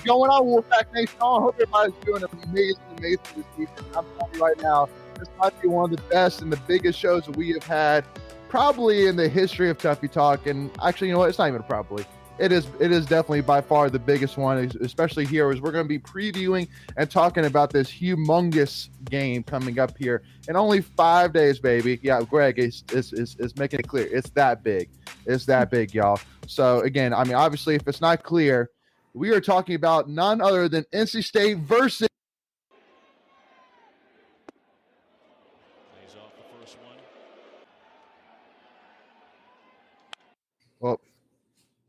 going on, Wolfpack Nation? I hope everybody's doing amazing this season. I'm telling you right now, this might be one of the best and the biggest shows that we have had probably in the history of Tuffy Talk. And actually, you know what? It's not even probably. It is definitely by far the biggest one, especially here, as we're going to be previewing and talking about this humongous game coming up here in only 5 days, baby. Yeah, Greg is making it clear. It's that big. It's that big, y'all. So, again, I mean, obviously, if it's not clear, we are talking about none other than NC State versus. Plays off the first one. Well,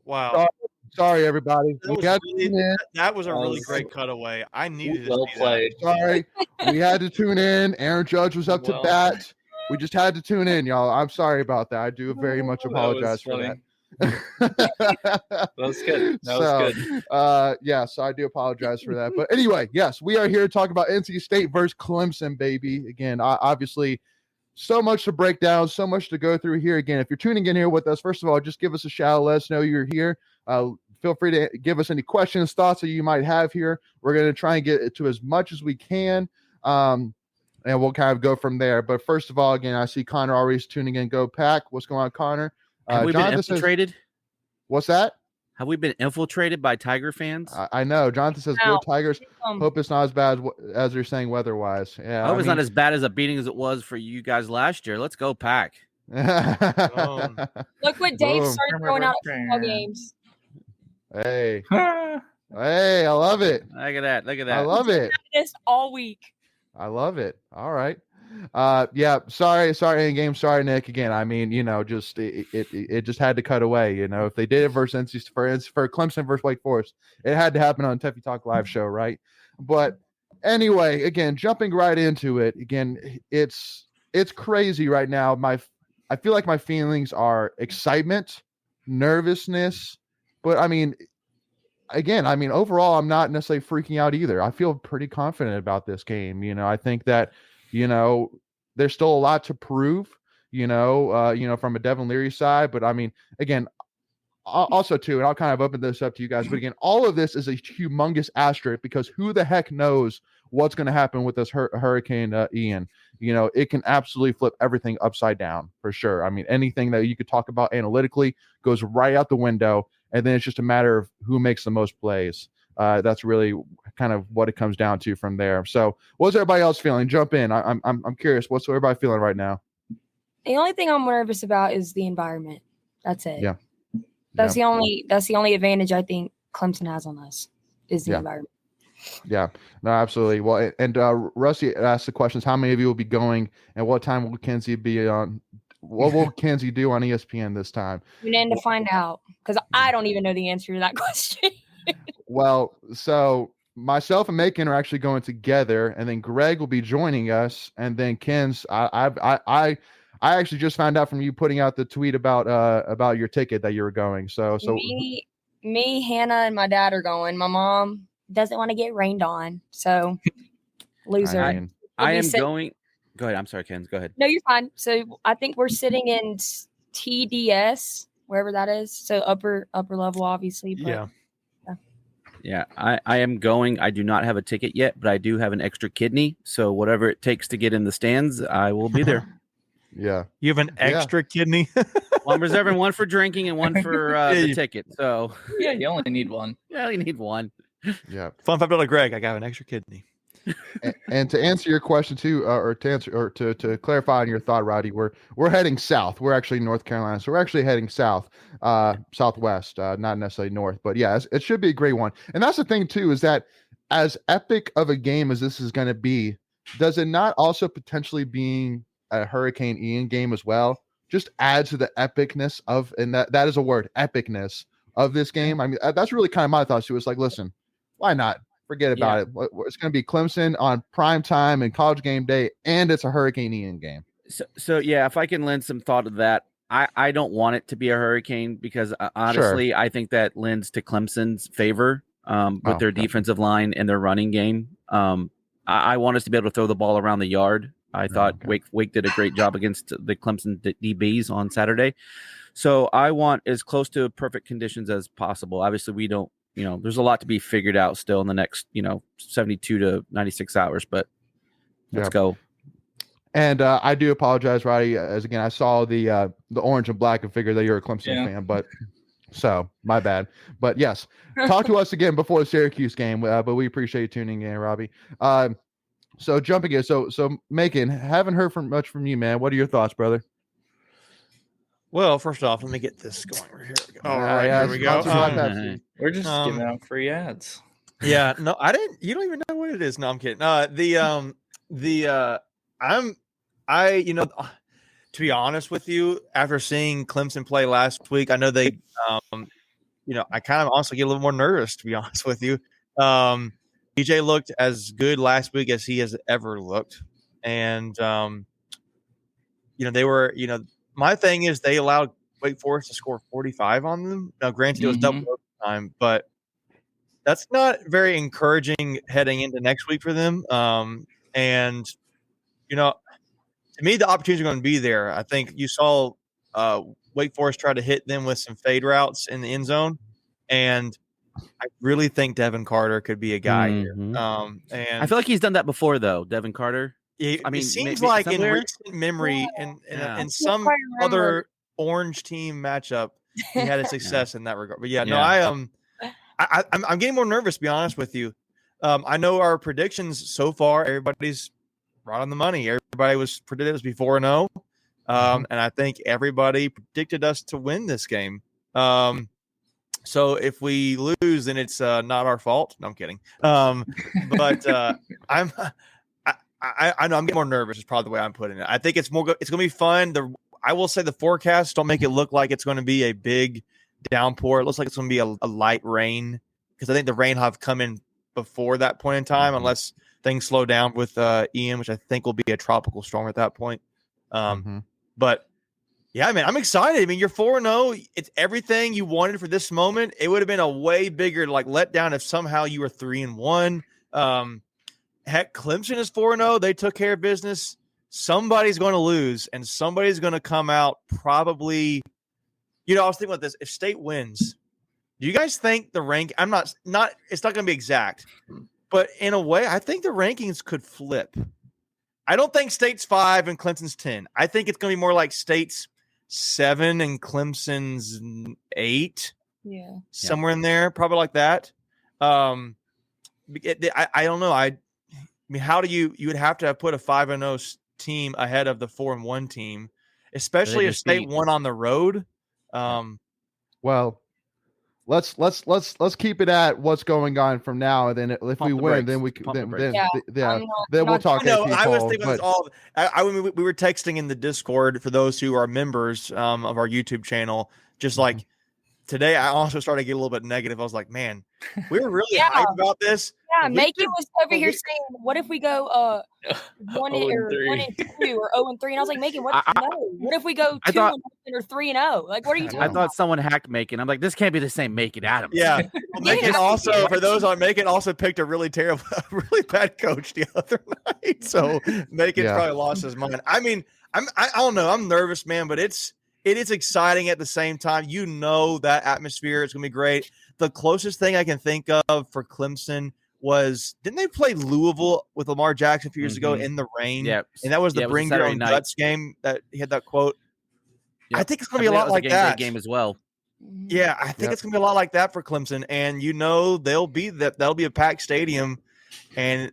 wow. Sorry, everybody. That was a really great cutaway. I needed well to see played. that. Sorry. We had to tune in. Aaron Judge was up to bat. We just had to tune in, y'all. I'm sorry about that. I do very much apologize for that. That was good. That was good. Yeah, so I do apologize for that. But anyway, yes, we are here to talk about NC State versus Clemson, baby. Again, obviously, so much to break down, so much to go through here. Again, if you're tuning in here with us, first of all, just give us a shout. Let us know you're here. Feel free to give us any questions, thoughts that you might have here. We're going to try and get to as much as we can, and we'll kind of go from there. But first of all, again, I see Connor already tuning in. Go Pack. What's going on, Connor? Have we been infiltrated? What's that? Have we been infiltrated by Tiger fans? I know. Jonathan says, "Go Tigers." Hope it's not as bad as you're saying weather-wise. Yeah, I hope it's not as bad as a beating as it was for you guys last year. Let's go, Pack. Look what Dave started throwing out football games. Hey, hey, I love it. Look at that. Look at that. I love it. This all week. I love it. All right. Yeah, sorry in game. Sorry, Nick. Again, I mean, you know, just it just had to cut away. You know, if they did it versus NC for Clemson versus Wake Forest, it had to happen on Tuffy Talk live show, right? But anyway, again, jumping right into it. Again, it's crazy right now. I feel like my feelings are excitement, nervousness, but I mean, again, I mean, overall, I'm not necessarily freaking out either. I feel pretty confident about this game. You know, I think that, you know, there's still a lot to prove, you know, from a Devin Leary side. But I mean, again, also too, and I'll kind of open this up to you guys, but again, all of this is a humongous asterisk because who the heck knows what's going to happen with this Hurricane Ian. You know, it can absolutely flip everything upside down for sure. I mean, anything that you could talk about analytically goes right out the window. And then it's just a matter of who makes the most plays. That's really kind of what it comes down to from there. So what's everybody else feeling? Jump in. I'm curious. What's everybody feeling right now? The only thing I'm nervous about is the environment. That's it. Yeah. That's the only advantage I think Clemson has on us is the environment. Yeah, no, absolutely. Well, and Rusty asked the questions, how many of you will be going and what time will Kenzie be on? What will Kenzie do on ESPN this time? We need to find out because I don't even know the answer to that question. Well, so myself and Macon are actually going together, and then Greg will be joining us, and then Ken's. I actually just found out from you putting out the tweet about your ticket that you were going. So me, Hannah, and my dad are going. My mom doesn't want to get rained on, so loser. I am going. Go ahead. I'm sorry, Ken. Go ahead. No, you're fine. So I think we're sitting in TDS, wherever that is. So upper level, obviously. But, yeah. I am going. I do not have a ticket yet, but I do have an extra kidney. So whatever it takes to get in the stands, I will be there. Yeah. You have an extra kidney? Well, I'm reserving one for drinking and one for the ticket. So yeah, you only need one. Yeah, you need one. Yeah. Fun fact about Greg, I got an extra kidney. and to answer your question too, to clarify on your thought, Roddy, we're heading south. We're actually in North Carolina, so we're actually heading south, southwest, not necessarily north. But yeah, it should be a great one. And that's the thing too, is that as epic of a game as this is going to be, does it not also potentially being a Hurricane Ian game as well just adds to the epicness of, and that is a word, epicness of this game? I mean, that's really kind of my thoughts too. It's like, listen, why not? Forget about it. It's going to be Clemson on prime time and college game day, and it's a Hurricane Ian game. So yeah, if I can lend some thought to that, I don't want it to be a hurricane because honestly, I think that lends to Clemson's favor with their defensive line and their running game. I want us to be able to throw the ball around the yard. I thought Wake did a great job against the Clemson DBs on Saturday. So I want as close to perfect conditions as possible. Obviously, we don't there's a lot to be figured out still in the next 72 to 96 hours. But let's go. And I do apologize, Roddy. As again, I saw the orange and black and figured that you're a Clemson fan, but so my bad. But yes, talk to us again before the Syracuse game. But we appreciate you tuning in, Robbie. So jumping in, so Macon, haven't heard much from you, man. What are your thoughts, brother? Well, first off, let me get this going. Here we go. All right, here we go. We're just giving out free ads. Yeah, no, I didn't. You don't even know what it is. No, I'm kidding. To be honest with you, after seeing Clemson play last week, I know they, I kind of also get a little more nervous, to be honest with you. DJ looked as good last week as he has ever looked. And, they were, my thing is they allowed Wake Forest to score 45 on them. Now, granted, it was double overtime, but that's not very encouraging heading into next week for them. To me, the opportunities are going to be there. I think you saw Wake Forest try to hit them with some fade routes in the end zone, and I really think Devin Carter could be a guy here. And I feel like he's done that before, though. Devin Carter. It seems like somewhere? In recent memory, in some other orange team matchup, he had a success in that regard. But I'm getting more nervous, to be honest with you. I know our predictions so far, everybody's right on the money. Everybody was predicted us before 4-0. And I think everybody predicted us to win this game. So if we lose, then it's not our fault. No, I'm kidding. But I know I'm getting more nervous is probably the way I'm putting it. I think it's going to be fun. I will say the forecasts don't make it look like it's going to be a big downpour. It looks like it's going to be a light rain because I think the rain have come in before that point in time, unless things slow down with Ian, which I think will be a tropical storm at that point. But yeah, man, I'm excited. I mean, you're 4-0. It's everything you wanted for this moment. It would have been a way bigger letdown if somehow you were 3-1. Heck, Clemson is 4-0. They took care of business. Somebody's going to lose, and somebody's going to come out probably. I was thinking about this. If State wins, do you guys think the rank? I'm not. It's not going to be exact. But in a way, I think the rankings could flip. I don't think State's 5 and Clemson's 10. I think it's going to be more like State's 7 and Clemson's 8. Yeah. Somewhere in there, probably like that. I don't know. I mean, how do you would have to put a 5-0 team ahead of the 4-1 team, especially if State won on the road. Well, let's keep it at what's going on from now, and then if we win, then we'll talk. No, I was thinking this all. We were texting in the Discord for those who are members of our YouTube channel. Just like today, I also started to get a little bit negative. I was like, man, we were really hyped about this. Yeah, Macon was over here saying, "What if we go 1-2 or 0-3?" And I was like, "Macon, what if we go 2-0 or 3-0? Like, what are you talking about?" I thought someone hacked Macon. I'm like, this can't be the same Macon Adams. Yeah, Macon also for those on Macon also picked a really terrible, really bad coach the other night. So Macon probably lost his mind. I mean, I don't know. I'm nervous, man, but it is exciting at the same time. That atmosphere is going to be great. The closest thing I can think of for Clemson was, didn't they play Louisville with Lamar Jackson a few years ago in the rain? Yeah. And that was the bring your own guts game that he had that quote. Yep. I think it's going to be a lot like that game as well. Yeah, I think it's going to be a lot like that for Clemson. And that'll be a packed stadium, and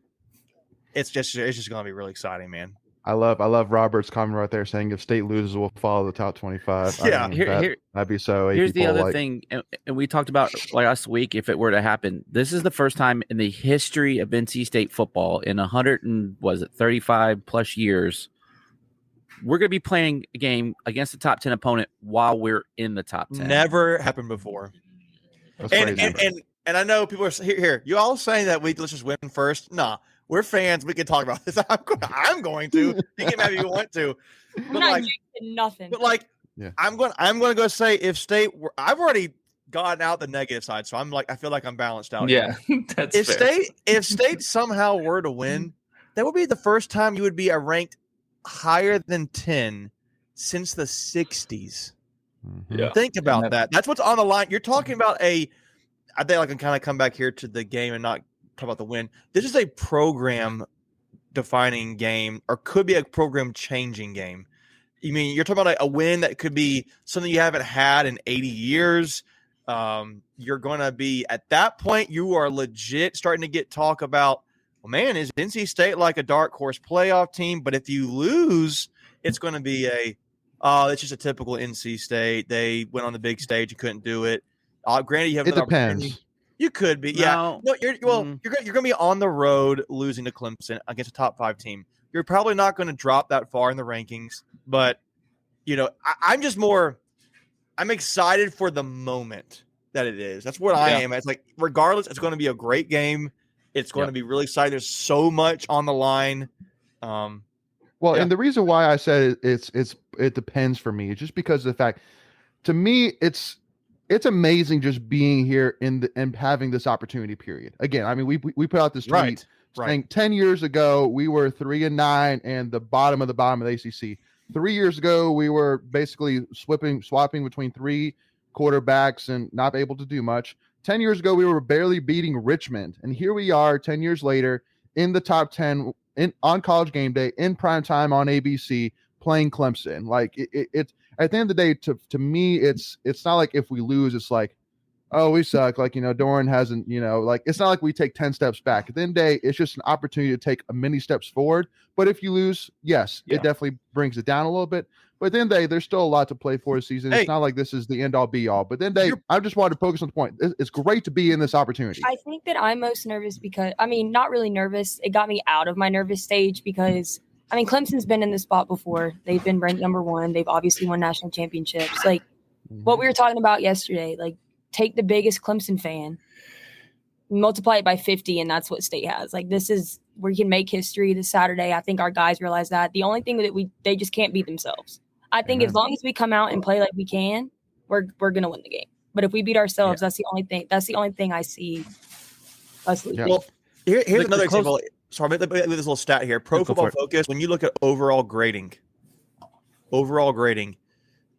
it's just going to be really exciting, man. I love Robert's comment right there saying if State loses, we'll follow the top 25. Yeah, that'd be so. Here's the other thing, and we talked about last week. If it were to happen, this is the first time in the history of NC State football in 35 plus years we're going to be playing a game against the top 10 opponent while we're in the top 10. Never happened before. And I know people are here. You all saying that let's just win first. Nah. We're fans. We can talk about this. I'm going to. You can have if you want to. But not nothing. But I'm going to go say if State I've already gotten out the negative side, so I feel like I'm balanced out. Yeah, that's if State somehow were to win, that would be the first time you would be ranked higher than 10 since the 60s. Yeah. Think about that. That's what's on the line. You're talking about I think I can kind of come back here to the game and not talk about the win. This is a program-defining game, or could be a program-changing game. You mean you're talking about a win that could be something you haven't had in 80 years. You're going to be at that point. You are legit starting to get talk about. Well, man, is NC State like a dark horse playoff team? But if you lose, it's going to be it's just a typical NC State. They went on the big stage and couldn't do it. Granted, you have it depends. You could be, yeah. No, you're going to be on the road losing to Clemson against a top 5 team. You're probably not going to drop that far in the rankings, but I'm excited for the moment that it is. That's what I am. It's like, regardless, it's going to be a great game. It's going to be really exciting. There's so much on the line. And the reason why I said it depends for me is just because of the fact, to me, it's amazing just being here and having this opportunity. Period. Again, I mean, we put out this tweet saying 10 years ago we were 3-9 and the bottom of the ACC. 3 years ago we were basically swapping between 3 quarterbacks and not able to do much. 10 years ago we were barely beating Richmond, and here we are 10 years later in the top 10 on College Game Day in prime time on ABC playing Clemson. Like it's at the end of the day, to me, it's not like if we lose, it's like, oh, we suck. Like, Doran hasn't, like, it's not like we take 10 steps back. At the end of the day, it's just an opportunity to take many steps forward. But if you lose, yes, it definitely brings it down a little bit. But at the end of the day, there's still a lot to play for this season. It's not like this is the end all be all. But then I just wanted to focus on the point. It's great to be in this opportunity. I think that I'm most nervous because, not really nervous. It got me out of my nervous stage because, Clemson's been in this spot before. They've been ranked number 1. They've obviously won national championships. Like what we were talking about yesterday, like take the biggest Clemson fan, multiply it by 50, and that's what State has. Like this is where you can make history this Saturday. I think our guys realize that. The only thing that they just can't beat themselves. I think as long as we come out and play like we can, we're gonna win the game. But if we beat ourselves, that's the only thing. That's the only thing I see us losing. Well, here's another example. Sorry, with this little stat here. Pro Football Focus, when you look at overall grading,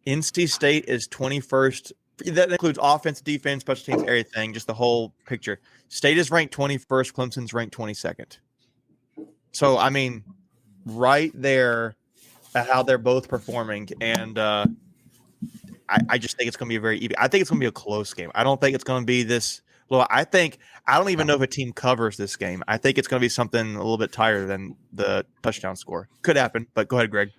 NC State is 21st. That includes offense, defense, special teams, everything, just the whole picture. State is ranked 21st. Clemson's ranked 22nd. So, right there at how they're both performing. And I just think it's going to be I think it's going to be a close game. I don't think it's going to be this. Well, I don't even know if a team covers this game. I think it's going to be something a little bit tighter than the touchdown score. Could happen, but go ahead, Greg.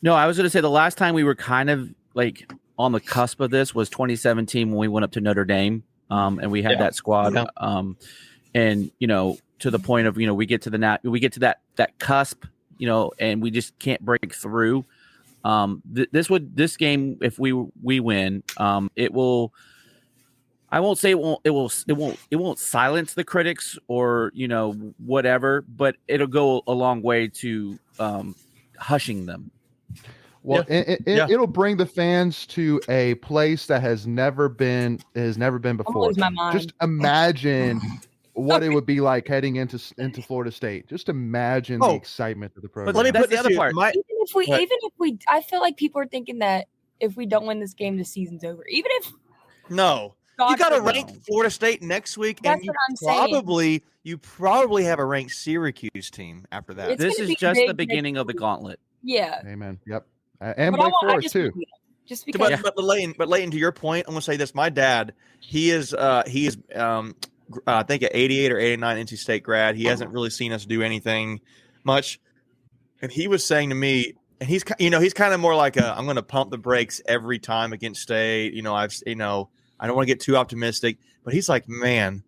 No, I was going to say the last time we were kind of like on the cusp of this was 2017 when we went up to Notre Dame, and we had that squad. And to the point of we get to that cusp, and we just can't break through. This game, if we win, it will. I won't say it won't silence the critics or whatever, but it'll go a long way to hushing them. Well, it'll bring the fans to a place that has never been before. Just imagine what it would be like heading into Florida State. Just imagine the excitement of the program. But let me put the other part. Even if we, I feel like people are thinking that if we don't win this game, the season's over. Even if you got to rank Florida State next week, that's and you probably have a ranked Syracuse team after that. This is just the beginning of the gauntlet. Yeah. Amen. Yep. And Blake Forest too. Just because. But Leighton, to your point, I'm going to say this. My dad, he is I think an 88 or 89 NC State grad. He hasn't really seen us do anything much, and he was saying to me, and he's kind of more like I'm going to pump the brakes every time against State. I don't want to get too optimistic, but he's like, man,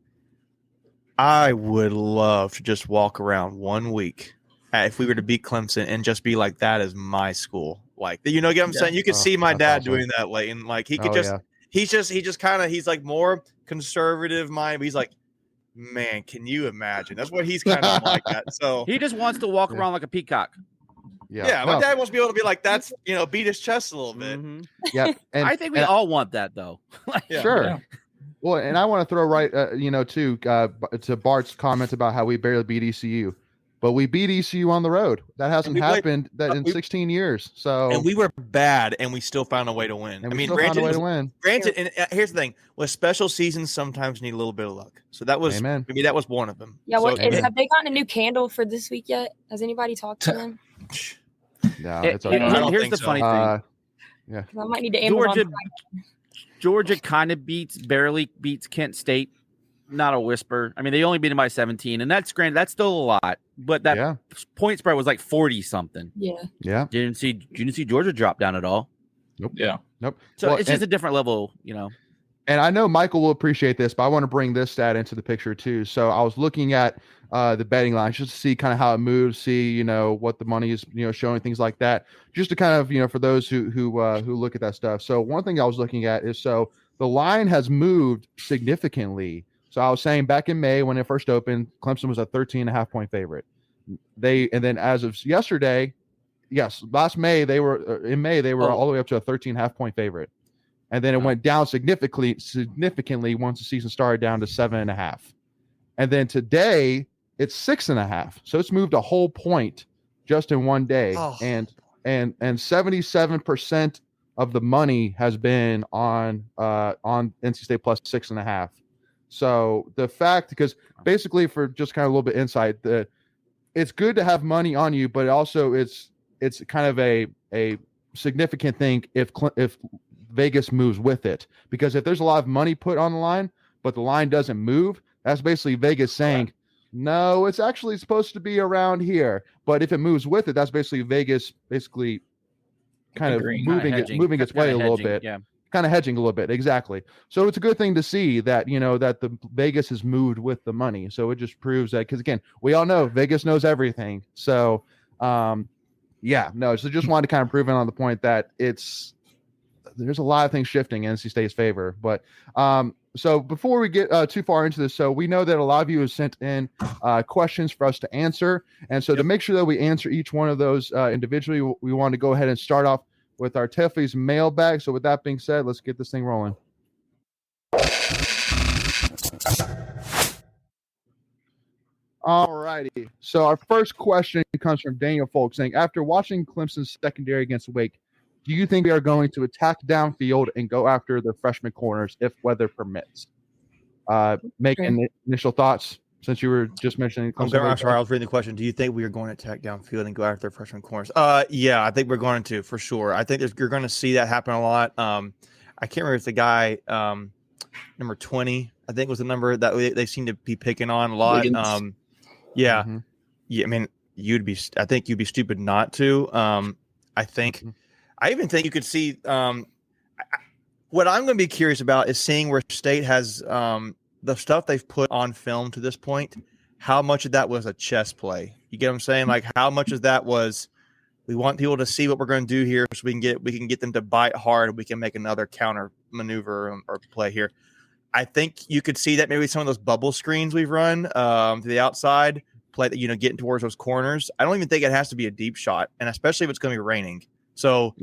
I would love to just walk around 1 week if we were to beat Clemson and just be like, that is my school. Like, get what I'm saying? You could see my dad doing that, Leighton. Like he could he's like more conservative mind, but he's like, man, can you imagine? That's what he's kind of like that. So he just wants to walk around like a peacock. Yeah, my dad wants to be able to be like, that's beat his chest a little bit. Mm-hmm. Yeah, and I think we all want that though. Sure. Yeah. Well, and I want to throw to Bart's comment about how we barely beat ECU, but we beat ECU on the road. That hasn't happened in 16 years. So and we were bad, and we still found a way to win. And we still found a way to win. Granted, and here's the thing: with special seasons, sometimes you need a little bit of luck. So that was maybe that was one of them. Yeah. So, have they gotten a new candle for this week yet? Has anybody talked to them? No, it's okay. Here's the funny thing. Yeah, I might need to Amazon. Georgia kind of barely beats Kent State. Not a whisper. I mean, they only beat them by 17, and that's granted. That's still a lot, but that point spread was like 40 something. Yeah. Didn't see Georgia drop down at all. Nope. Yeah. Nope. So it's just a different level, And I know Michael will appreciate this, but I want to bring this stat into the picture too. So I was looking at the betting lines just to see kind of how it moves, see what the money is showing, things like that, just to kind of for those who look at that stuff. So one thing I was looking at is the line has moved significantly. So I was saying back in May when it first opened, Clemson was a 13.5 point favorite. And then as of yesterday, last May they were all the way up to a 13.5 point favorite. And then it went down significantly once the season started, down to 7.5. And then today it's 6.5. So it's moved a whole point just in one day. Oh. And 77% of the money has been on NC State plus 6.5. So the fact, because basically for just kind of a little bit insight, it's good to have money on you, but also it's kind of a significant thing if Vegas moves with it, because if there's a lot of money put on the line, but the line doesn't move, that's basically Vegas saying, no, it's actually supposed to be around here. But if it moves with it, that's basically Vegas kind of moving its way a little bit. Yeah. Kind of hedging a little bit. Exactly. So it's a good thing to see that, that the Vegas has moved with the money. So it just proves that, because again, we all know Vegas knows everything. So, so just wanted to kind of prove it on the point that there's a lot of things shifting in NC State's favor. But so before we get too far into this, so we know that a lot of you have sent in questions for us to answer. And so to make sure that we answer each one of those individually, we want to go ahead and start off with our Tuffy's mailbag. So with that being said, let's get this thing rolling. All righty. So our first question comes from Daniel Folk saying, after watching Clemson's secondary against Wake, do you think we are going to attack downfield and go after the freshman corners if weather permits? Making initial thoughts, since you were just mentioning Clemson. I'm sorry, I was reading the question. Do you think we are going to attack downfield and go after freshman corners? Yeah, I think we're going to, for sure. I think you're going to see that happen a lot. I can't remember if the guy number 20, I think, was the number that they seem to be picking on a lot. Yeah. I mean, I think you'd be stupid not to. I even think you could see what I'm going to be curious about is seeing where State has the stuff they've put on film to this point, how much of that was a chess play. You get what I'm saying? Like, how much of that was, we want people to see what we're going to do here so we can get them to bite hard. We can make another counter maneuver or play here. I think you could see that maybe some of those bubble screens we've run to the outside play that, getting towards those corners. I don't even think it has to be a deep shot, and especially if it's going to be raining. So,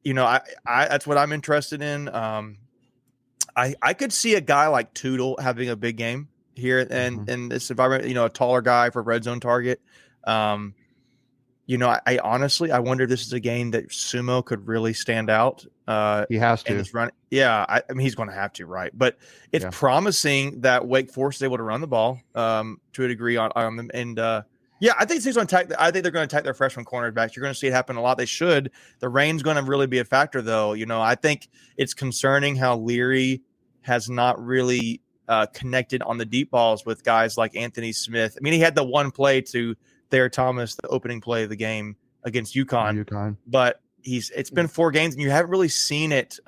I that's what I'm interested in. I could see a guy like Tootle having a big game here in this environment, a taller guy for red zone target. I honestly, I wonder if this is a game that Sumo could really stand out. He has to. Yeah, I mean, he's going to have to, right? But it's promising that Wake Forest is able to run the ball to a degree on them. And, I think they're going to attack their freshman cornerbacks. You're going to see it happen a lot. They should. The rain's going to really be a factor, though. I think it's concerning how Leary has not really connected on the deep balls with guys like Anthony Smith. I mean, he had the one play to Thayer Thomas, the opening play of the game against UConn. But it's been 4 games, and you haven't really seen it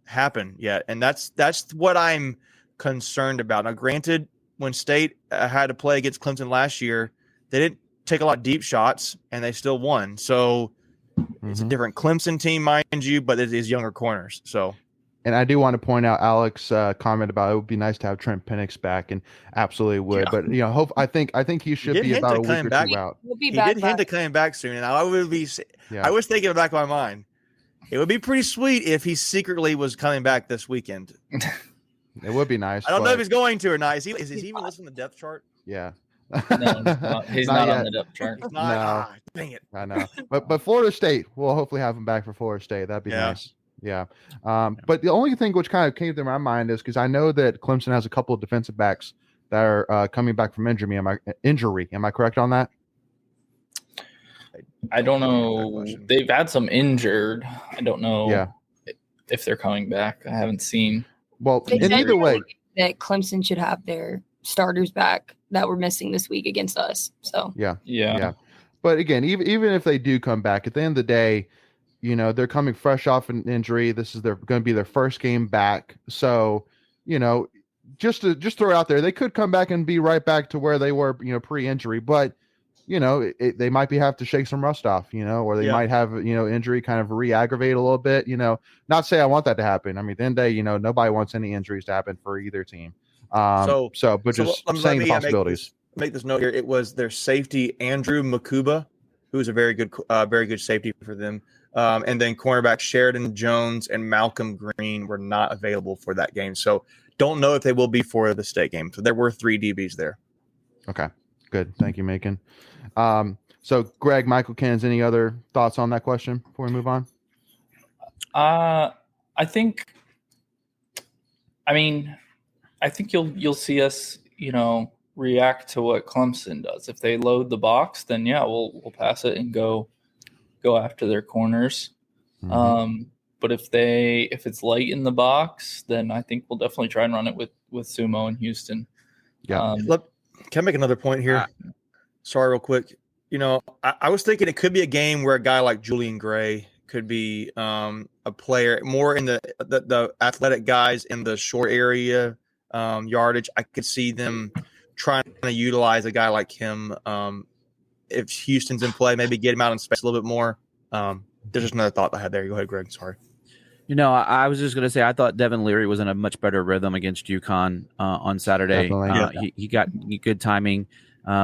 happen yet. And that's what I'm concerned about. Now, granted, when State had to play against Clemson last year, they didn't take a lot of deep shots, and they still won. So it's a different Clemson team, mind you, but it is younger corners. So, and I do want to point out Alex' comment about it would be nice to have Trent Penix back, and absolutely would. Yeah. But I think he should be about a week or two out. He did hint to coming back soon, and I was thinking in the back of my mind, it would be pretty sweet if he secretly was coming back this weekend. It would be nice. I don't know if he's going to or not. Is he even listed in the depth chart? Yeah. No, he's not on the depth chart. He's not. No. Dang it. I know. But Florida State, we'll hopefully have him back for Florida State. That'd be nice. Yeah. But the only thing which kind of came to my mind is because I know that Clemson has a couple of defensive backs that are coming back from injury. Am I correct on that? I don't know. They've had some injured. I don't know if they're coming back. I haven't seen. Well, in either way, that Clemson should have their starters back that were missing this week against us. So yeah. But again, even if they do come back, at the end of the day, you know, they're coming fresh off an injury. This is going to be their first game back. So, you know, just throw it out there, they could come back and be right back to where they were, you know, pre-injury. But, you know, they might have to shake some rust off, you know, or they might have, you know, injury kind of re-aggravate a little bit, you know, not say I want that to happen. I mean, at the end of the day, you know, nobody wants any injuries to happen for either team. But just saying the possibilities. Make this note here. It was their safety, Andrew Makuba, who is a very good safety for them. And then cornerback Sheridan Jones and Malcolm Green were not available for that game. So don't know if they will be for the state game. So there were 3 DBs there. Okay, good. Thank you, Macon. So Greg, Michael, Kens, any other thoughts on that question before we move on? I think you'll see us, you know, react to what Clemson does. If they load the box, then we'll pass it and go after their corners. Mm-hmm. But if it's light in the box, then I think we'll definitely try and run it with Sumo in Houston. Yeah. Can I make another point here? Sorry, real quick. You know, I was thinking it could be a game where a guy like Julian Gray could be a player more in the athletic guys in the short area yardage. I could see them trying to utilize a guy like him. If Houston's in play, maybe get him out in space a little bit more. There's just another thought I had there. Go ahead, Greg. Sorry. You know, I was just going to say I thought Devin Leary was in a much better rhythm against UConn on Saturday. He got good timing.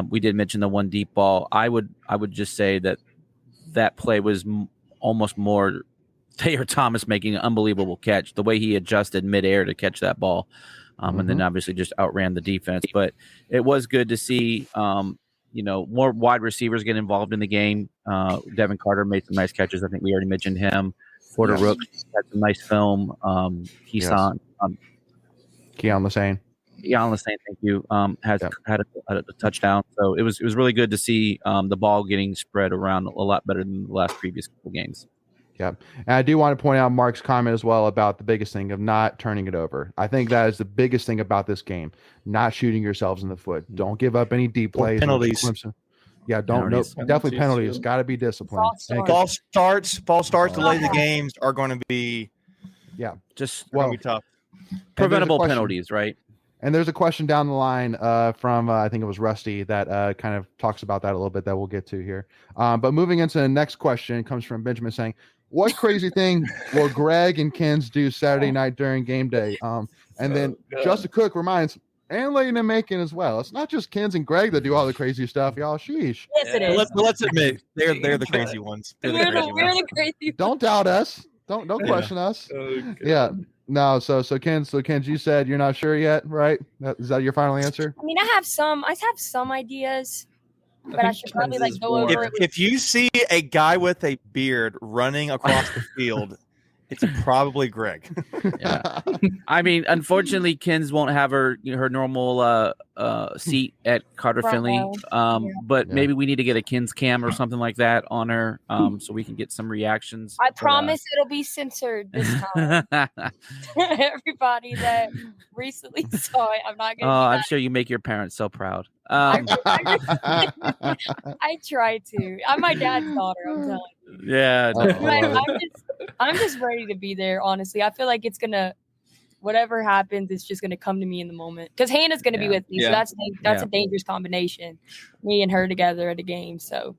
We did mention the one deep ball. I would just say that play was almost more Taylor Thomas making an unbelievable catch. The way he adjusted midair to catch that ball, and then obviously just outran the defense. But it was good to see. You know, more wide receivers get involved in the game. Devin Carter made some nice catches. I think we already mentioned him. Porter Rook had some nice film. Keon Lesane. Keon Lesane, thank you. Had a touchdown. So it was really good to see the ball getting spread around a lot better than the last previous couple games. Yeah. And I do want to point out Mark's comment as well about the biggest thing of not turning it over. I think that is the biggest thing about this game, not shooting yourselves in the foot. Don't give up any deep plays. Penalties. Yeah, definitely penalties. Got to be disciplined. False starts, delay the games are going to be just going to be tough. Preventable penalties, right? And there's a question down the line from I think it was Rusty that kind of talks about that a little bit that we'll get to here. But moving into the next question comes from Benjamin saying, what crazy thing will Greg and Kens do Saturday night during game day? And then Justin Cook reminds, and Layton and Macon as well. It's not just Kens and Greg that do all the crazy stuff, y'all. Sheesh. Yes, it is. Let's admit they're the crazy ones. We're the crazy. Don't doubt us. Don't question us. Yeah. No. So Kens, you said you're not sure yet, right? Is that your final answer? I mean, I have some ideas. But I should probably go over it. If you see a guy with a beard running across the field, it's probably Greg. Yeah. I mean, unfortunately, Kens won't have her normal seat at Carter Finley. But maybe we need to get a Kens cam or something like that on her, so we can get some reactions. I promise it'll be censored this time. Everybody that recently saw it, I'm not gonna. I'm sure you make your parents so proud. I try to. I'm my dad's daughter. I'm telling you. Yeah. I'm just ready to be there. Honestly, I feel like it's gonna. Whatever happens, it's just gonna come to me in the moment. Because Hannah's gonna be with me, so that's a dangerous combination. Me and her together at a game. So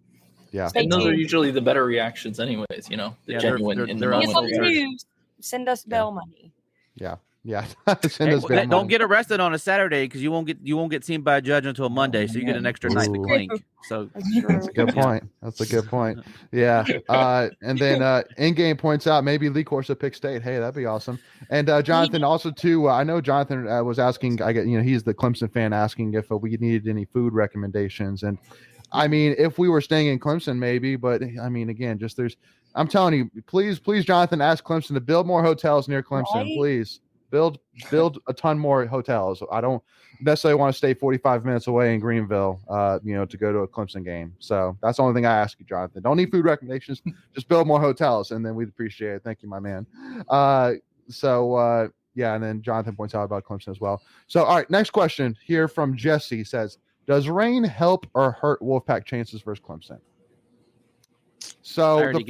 and those are usually the better reactions, anyways. You know, the genuine in the moment. Send us bell money. Yeah. Yeah. Don't get arrested on a Saturday because you won't get seen by a judge until Monday, so you get an extra night in the clink. So that's a good point. That's a good point. Yeah. And then in-game points out maybe Lee Corsa pick State. Hey, that'd be awesome. And Jonathan also too. I know Jonathan was asking. He's the Clemson fan asking if we needed any food recommendations. And I mean, if we were staying in Clemson, maybe. But I mean, again, I'm telling you, please, Jonathan, ask Clemson to build more hotels near Clemson, right? please. Build a ton more hotels. I don't necessarily want to stay 45 minutes away in Greenville, to go to a Clemson game. So that's the only thing I ask you, Jonathan. Don't need food recommendations. Just build more hotels, and then we'd appreciate it. Thank you, my man. And then Jonathan points out about Clemson as well. So, all right, next question here from Jesse says, does rain help or hurt Wolfpack chances versus Clemson? So the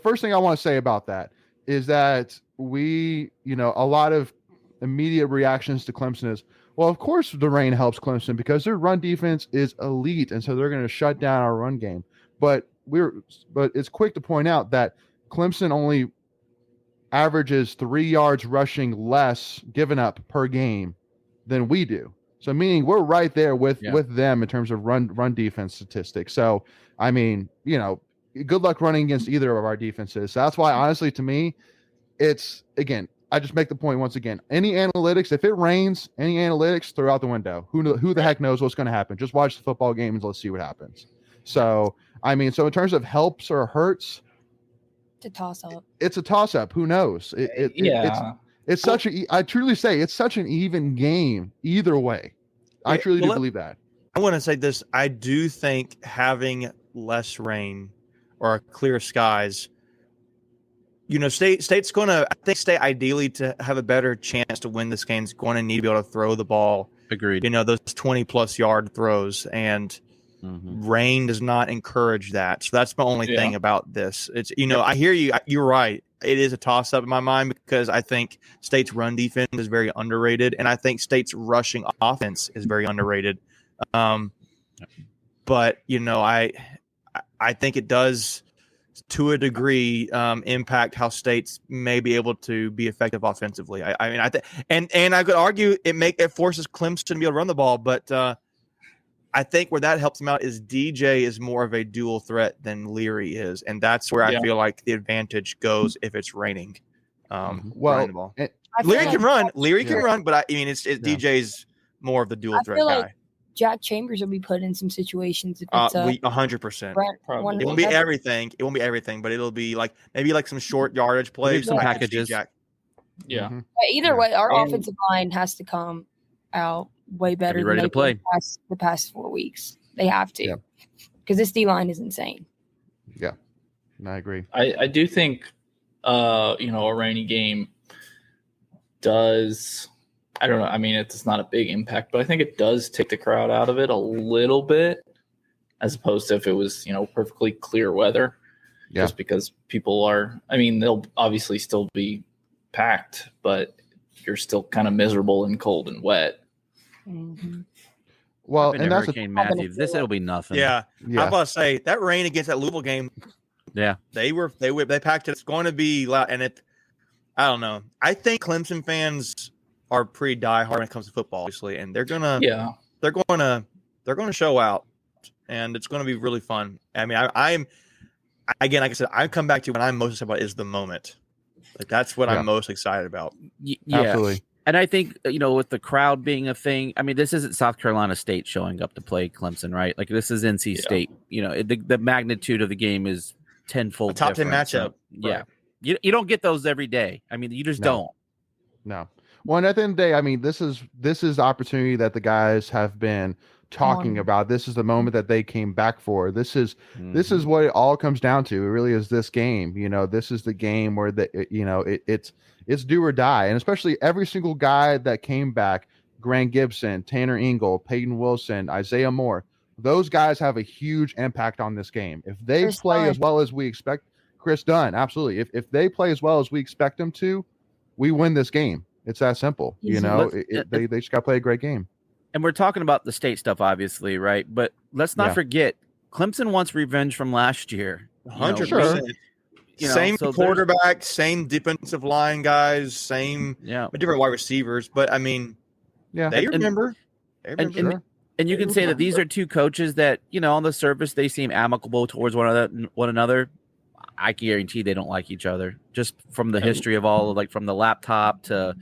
first thing I want to say about that is that a lot of immediate reactions to Clemson is, well, of course the rain helps Clemson because their run defense is elite, and so they're going to shut down our run game. But it's quick to point out that Clemson only averages 3 yards rushing less given up per game than we do. So meaning we're right there with them in terms of run defense statistics. So I mean, good luck running against either of our defenses. So that's why, honestly, to me, it's, again, I just make the point once again. Any analytics, if it rains, any analytics, throw out the window. Who the heck knows what's going to happen? Just watch the football game and let's see what happens. So I mean, in terms of helps or hurts, it's a toss up. It's a toss up. Who knows? It's such I truly say it's such an even game either way. I truly do believe that. I want to say this. I do think having less rain or clear skies, State's going to, I think State ideally to have a better chance to win this game is going to need to be able to throw the ball. Agreed. Those 20+ yard throws, and rain does not encourage that. So that's my only thing about this. It's, I hear you. You're right. It is a toss up in my mind because I think State's run defense is very underrated, and I think State's rushing offense is very underrated. But I think it does, to a degree, impact how State's may be able to be effective offensively. I think, and I could argue it forces Clemson to be able to run the ball, but I think where that helps him out is DJ is more of a dual threat than Leary is, and that's where I feel like the advantage goes if it's raining. Well, the ball. Leary can run. Leary can run, but DJ's more of the dual threat guy. Jack Chambers will be put in some situations if it's 100%. It won't be everything. It won't be everything, but it'll be maybe some short yardage plays, some packages. Jack. Yeah. Either way, our offensive line has to come out way better than ready to play the past 4 weeks. They have to, because this D line is insane. Yeah, I agree. I do think, a rainy game does. I don't know. I mean, it's not a big impact, but I think it does take the crowd out of it a little bit, as opposed to if it was, perfectly clear weather. Yeah. Just because people are, they'll obviously still be packed, but you're still kind of miserable and cold and wet. Mm-hmm. Well, and that's Hurricane Matthew. It'll be nothing. Yeah. I'm about to say that rain against that Louisville game. Yeah, they packed it. It's going to be loud, and I don't know. I think Clemson fans are pretty diehard when it comes to football, obviously, and they're gonna show out, and it's gonna be really fun. I'm again, like I said, I come back to what I'm most excited about is the moment. That's what I'm most excited about. Yeah, absolutely. And I think, with the crowd being a thing, this isn't South Carolina State showing up to play Clemson, right? This is NC State. The magnitude of the game is tenfold. Top 10 matchup. So, yeah. You don't get those every day. You just don't. No. Well, and at the end of the day, this is the opportunity that the guys have been talking about. This is the moment that they came back for. This is what it all comes down to. It really is this game. This is the game where it's do or die. And especially every single guy that came back, Grant Gibson, Tanner Ingle, Peyton Wilson, Isaiah Moore, those guys have a huge impact on this game. If they play as well as we expect, Chris Dunn, absolutely. If they play as well as we expect them to, we win this game. It's that simple. They just got to play a great game. And we're talking about the State stuff, obviously, right? But let's not forget, Clemson wants revenge from last year. 100%. same quarterback, same defensive line guys, same different wide receivers. But I mean, they remember. And you can say that these are two coaches that, on the surface they seem amicable towards one another. I guarantee they don't like each other, just from the history of all, like from the laptop to,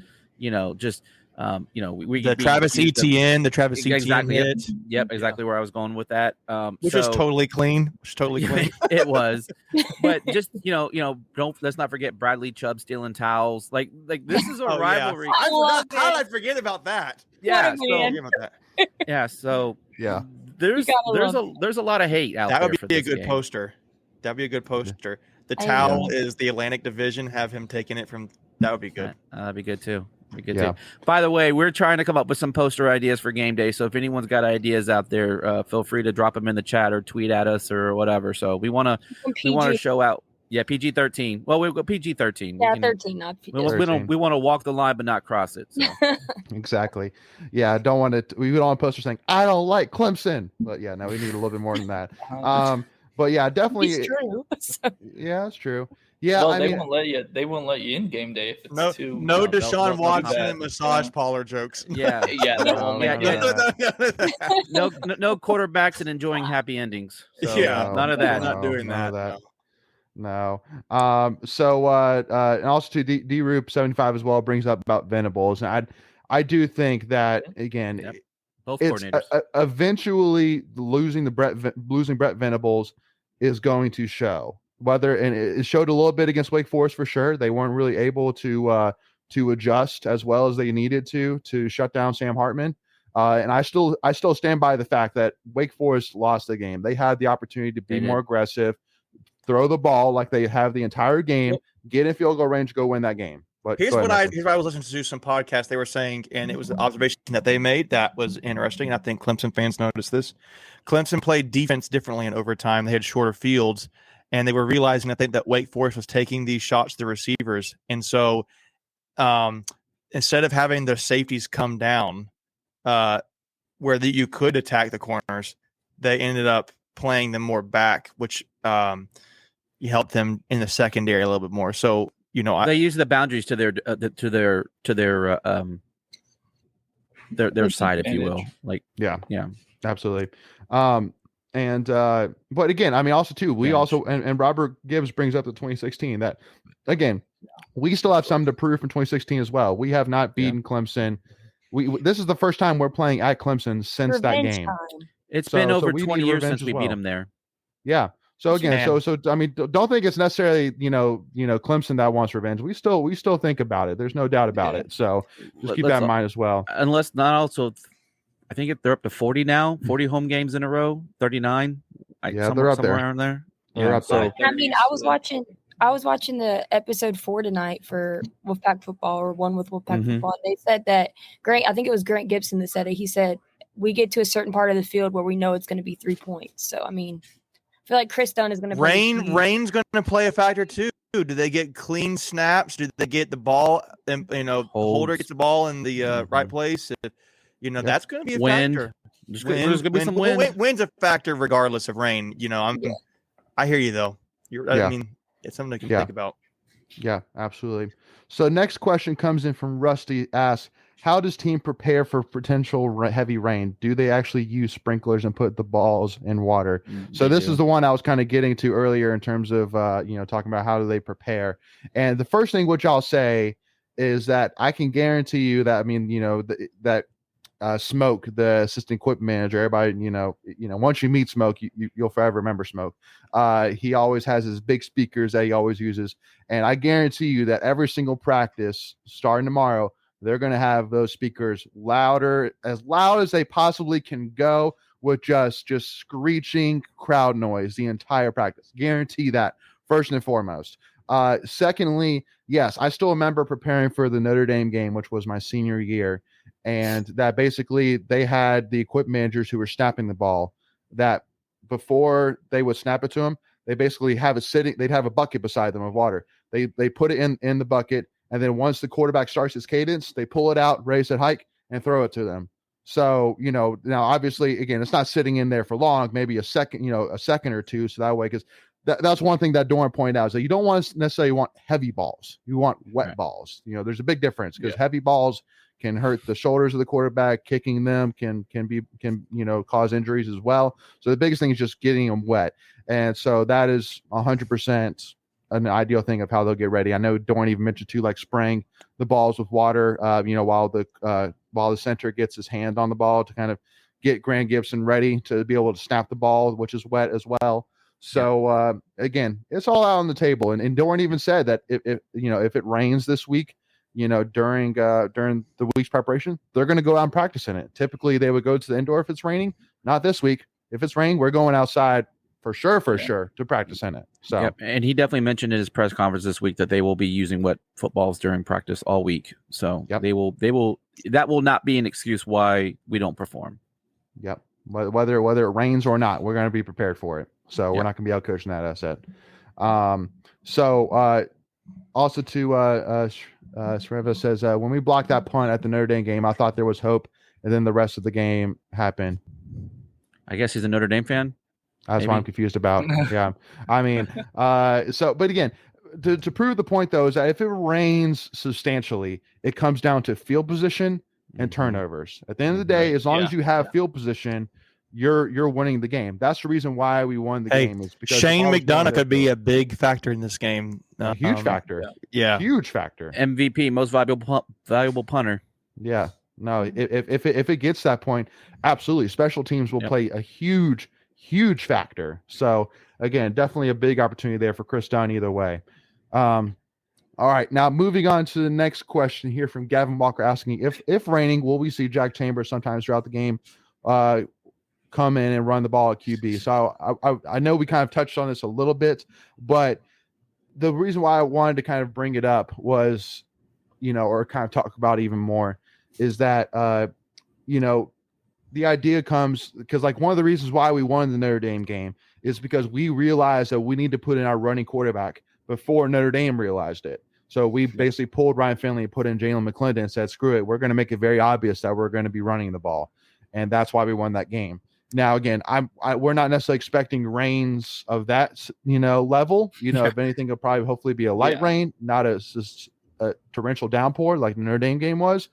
just the Travis Etienne, exactly. Yep, exactly where I was going with that. Which is totally clean. It was, but just let's not forget Bradley Chubb stealing towels. Like this is a rivalry. Yeah. How did I forget about that? Yeah, there's a lot of hate out there. That would be a good poster. That'd be a good poster. The towel is the Atlantic Division. Have him taking it from. That would be good. That'd be good too. By the way, we're trying to come up with some poster ideas for game day. So if anyone's got ideas out there, feel free to drop them in the chat or tweet at us or whatever. So we want to show out. Yeah, PG-13. Well, we've got PG-13. Yeah, 13, not PG-13. We want to walk the line but not cross it. So. Exactly. Yeah, we don't want posters saying I don't like Clemson. But yeah, no, we need a little bit more than that. But yeah, definitely. It's true. Yeah, it's true. Yeah, well, they won't let you in game day if it's too. No Deshaun Watson and massage parlor jokes. Yeah, no quarterbacks and enjoying happy endings. So, none of that. We're not doing that. No. And also to D-Roop 75 as well brings up about Venables, and I do think that again, both it's coordinators. Eventually losing Brett Venables is going to show. And it showed a little bit against Wake Forest for sure. They weren't really able to adjust as well as they needed to shut down Sam Hartman. And I still stand by the fact that Wake Forest lost the game. They had the opportunity to be more aggressive, throw the ball like they have the entire game, get in field goal range, go win that game. But here's what I was listening to some podcasts. They were saying, and it was an observation that they made that was interesting. And I think Clemson fans noticed this. Clemson played defense differently in overtime. They had shorter fields. And they were realizing, I think, that Wake Forest was taking these shots to the receivers. And so instead of having the safeties come down where you could attack the corners, they ended up playing them more back, which you helped them in the secondary a little bit more. So, they use the boundaries to their side, if you will. Like, yeah, absolutely. But again, I mean, also too, and Robert Gibbs brings up the 2016 that again, we still have something to prove from 2016 as well. We have not beaten Clemson. This is the first time we're playing at Clemson since that game. Time. It's been over 20 years since we beat them there. Yeah. So again, so I mean, don't think it's necessarily Clemson that wants revenge. We still think about it. There's no doubt about it. So just keep that in mind as well. Unless not also. I think they're up to 40 now, 40 home games in a row, 39. They're up there. Around there. They're up there. I mean, I was watching the episode 4 tonight for Wolfpack Football, or one with Wolfpack Football. And they said that I think it was Grant Gibson that said it. He said, we get to a certain part of the field where we know it's going to be 3 points. So, I mean, I feel like Chris Dunn is going to Rain's going to play a factor too. Do they get clean snaps? Do they get the ball? And Holder gets the ball in the right place. That's going to be a factor. There's going to be some wind. Wind's a factor regardless of rain. I hear you though. I mean, it's something to think about. Yeah, absolutely. So next question comes in from Rusty. Asks, how does team prepare for potential heavy rain? Do they actually use sprinklers and put the balls in water? So this is the one I was kind of getting to earlier in terms of talking about how do they prepare. And the first thing which I'll say is that I can guarantee you that that Smoke, the assistant equipment manager, everybody, once you meet Smoke, you'll forever remember Smoke. He always has his big speakers that he always uses. And I guarantee you that every single practice starting tomorrow, they're going to have those speakers as loud as they possibly can go, with just screeching crowd noise the entire practice. Guarantee that, first and foremost. Secondly, yes, I still remember preparing for the Notre Dame game, which was my senior year. And that basically they had the equipment managers who were snapping the ball, that before they would snap it to them, they basically have it sitting. They'd have a bucket beside them of water. They put it in the bucket. And then once the quarterback starts his cadence, they pull it out, raise it, hike, and throw it to them. So, now obviously, again, it's not sitting in there for long, maybe a second or two. So that way, because that's one thing that Doran pointed out is that you don't necessarily want heavy balls. You want wet balls. There's a big difference because heavy balls can hurt the shoulders of the quarterback. Kicking them can cause injuries as well. So the biggest thing is just getting them wet. And so that is 100% an ideal thing of how they'll get ready. I know Doran even mentioned too, like spraying the balls with water, while the center gets his hand on the ball to kind of get Grant Gibson ready to be able to snap the ball, which is wet as well. So again, it's all out on the table. And Doran even said that if it rains this week, during the week's preparation, they're going to go out and practice in it. Typically they would go to the indoor if it's raining. Not this week. If it's raining, we're going outside for sure to practice in it. So and he definitely mentioned in his press conference this week that they will be using wet footballs during practice all week. So they will that will not be an excuse why we don't perform. Yep. Whether it rains or not, we're going to be prepared for it. So we're not going to be out coaching that asset. Also to Sreva says, when we blocked that punt at the Notre Dame game, I thought there was hope, and then the rest of the game happened. I guess he's a Notre Dame fan. That's what I'm confused about. Yeah. I mean, but again, to prove the point though, is that if it rains substantially, it comes down to field position and turnovers. At the end of the day, as long as you have field position, you're winning the game. That's the reason why we won the game. Is because Shane McDonough could be a big factor in this game. A huge factor. Yeah. Huge factor. MVP, most valuable punter. Yeah. No, if it gets that point, absolutely. Special teams will play a huge factor. So again, definitely a big opportunity there for Chris Dunn either way. All right, now moving on to the next question here from Gavin Walker asking, if raining, will we see Jack Chambers sometimes throughout the game come in and run the ball at QB? So I know we kind of touched on this a little bit, but the reason why I wanted to kind of bring it up was, or kind of talk about it even more, is that the idea comes because like one of the reasons why we won the Notre Dame game is because we realized that we need to put in our running quarterback before Notre Dame realized it. So we basically pulled Ryan Finley and put in Jalen McClendon and said, screw it, we're going to make it very obvious that we're going to be running the ball. And that's why we won that game. Now, again, we're not necessarily expecting rains of that, level. If anything, it'll probably hopefully be a light rain, not a torrential downpour like the Notre Dame game was.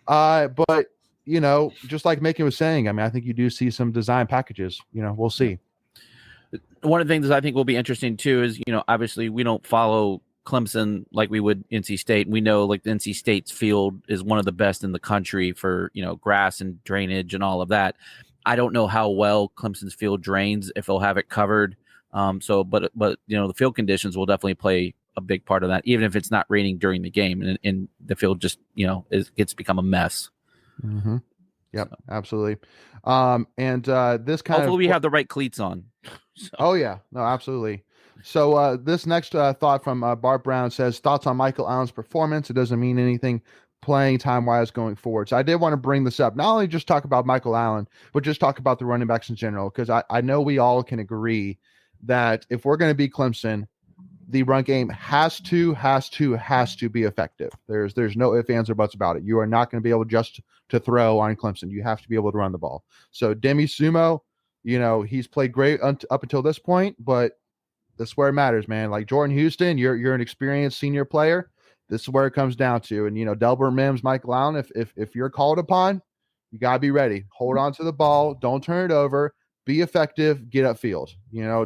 But just like Macon was saying, I mean, I think you do see some design packages. We'll see. One of the things that I think will be interesting too is, obviously we don't follow Clemson like we would NC State. We know like the NC State's field is one of the best in the country for, grass and drainage and all of that. I don't know how well Clemson's field drains, if they'll have it covered. But the field conditions will definitely play a big part of that, even if it's not raining during the game and the field just, gets become a mess. Mm-hmm. Yep, absolutely. And this kind hopefully we have the right cleats on. So. Oh yeah, no, absolutely. So this next thought from Bart Brown says, thoughts on Michael Allen's performance. It doesn't mean anything playing time wise going forward. So I did want to bring this up, not only just talk about Michael Allen, but just talk about the running backs in general, because I know we all can agree that if we're going to beat Clemson, the run game has to be effective. There's no ifs, ands, or buts about it. You are not going to be able just to throw on Clemson. You have to be able to run the ball. So Demi Sumo, he's played great up until this point, but this is where it matters, man. Like Jordan Houston, you're an experienced senior player. This is where it comes down to. And Delbert Mims, Michael Allen, if you're called upon, you gotta be ready. Hold on to the ball. Don't turn it over. Be effective. Get upfield.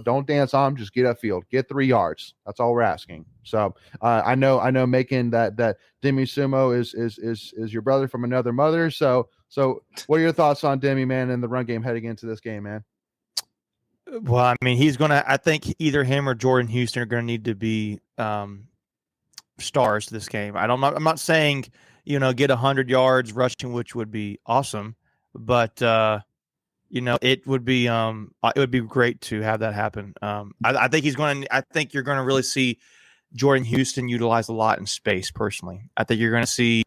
Don't dance on them. Just get upfield. Get 3 yards. That's all we're asking. So I know, making that Demi Sumo is your brother from another mother. So what are your thoughts on Demi, man, in the run game heading into this game, man? Well, I mean, I think either him or Jordan Houston are going to need to be stars to this game. I'm not saying, get 100 yards rushing, which would be awesome, but it would be great to have that happen. I think you're going to really see Jordan Houston utilized a lot in space. Personally, I think you're going to see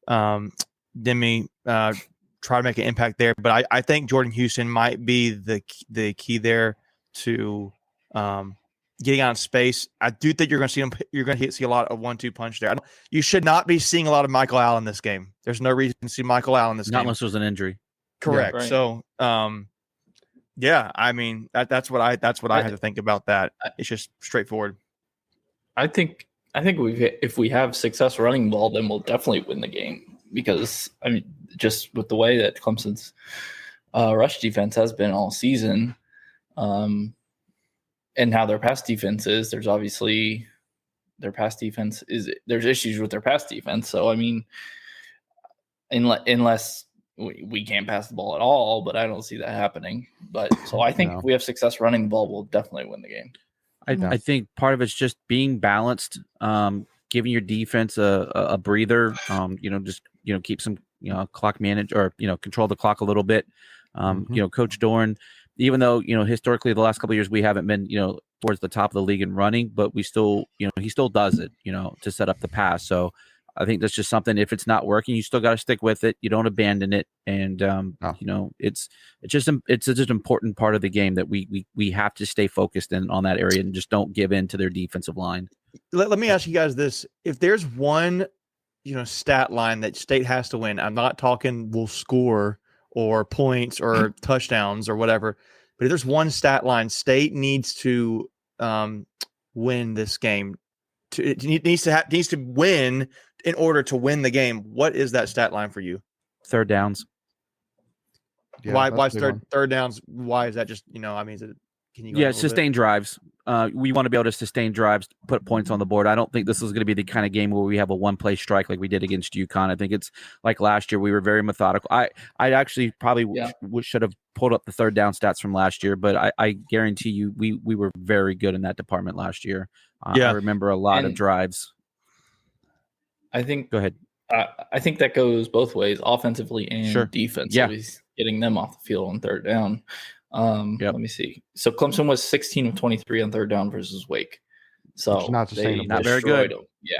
Demi try to make an impact there, but I think Jordan Houston might be the key there to getting out in space. I do think you're going to see a lot of 1-2 punch there. You should not be seeing a lot of Michael Allen this game. There's no reason to see Michael Allen this game. Not unless there's an injury. Correct. Yeah, right. So Yeah, I mean that's what I had to think about that. It's just straightforward. I think if we have success running the ball, then we'll definitely win the game, because I mean, just with the way that Clemson's rush defense has been all season, and how their pass defense is, there's obviously there's issues with their pass defense. So I mean, unless we can't pass the ball at all, but I don't see that happening. But so I think if we have success running the ball, we'll definitely win the game. I think part of it's just being balanced, giving your defense a breather, keep some, clock manage, or, control the clock a little bit. Coach Dorn, even though, historically the last couple of years we haven't been, towards the top of the league in running, but we still, he still does it, to set up the pass. So I think that's just something, if it's not working, you still got to stick with it. You don't abandon it. And, it's just an important part of the game that we have to stay focused on that area and just don't give in to their defensive line. Let me ask you guys this. If there's one, stat line that State has to win, I'm not talking will score or points or touchdowns or whatever, but if there's one stat line State needs to win this game, it needs to win in order to win the game, what is that stat line for you? Third downs. Yeah, why third downs? Why is that just, can you sustain drives. We want to be able to sustain drives, put points on the board. I don't think this is going to be the kind of game where we have a one-play strike like we did against UConn. I think it's like last year. We were very methodical. I actually probably should have pulled up the third down stats from last year, but I guarantee you we were very good in that department last year. I remember a lot of drives. I think. Go ahead. I think that goes both ways, offensively and defensively. Yeah. Getting them off the field on third down. Let me see. So Clemson was 16 of 23 on third down versus Wake. So it's not sustainable. Not very good. Them. Yeah.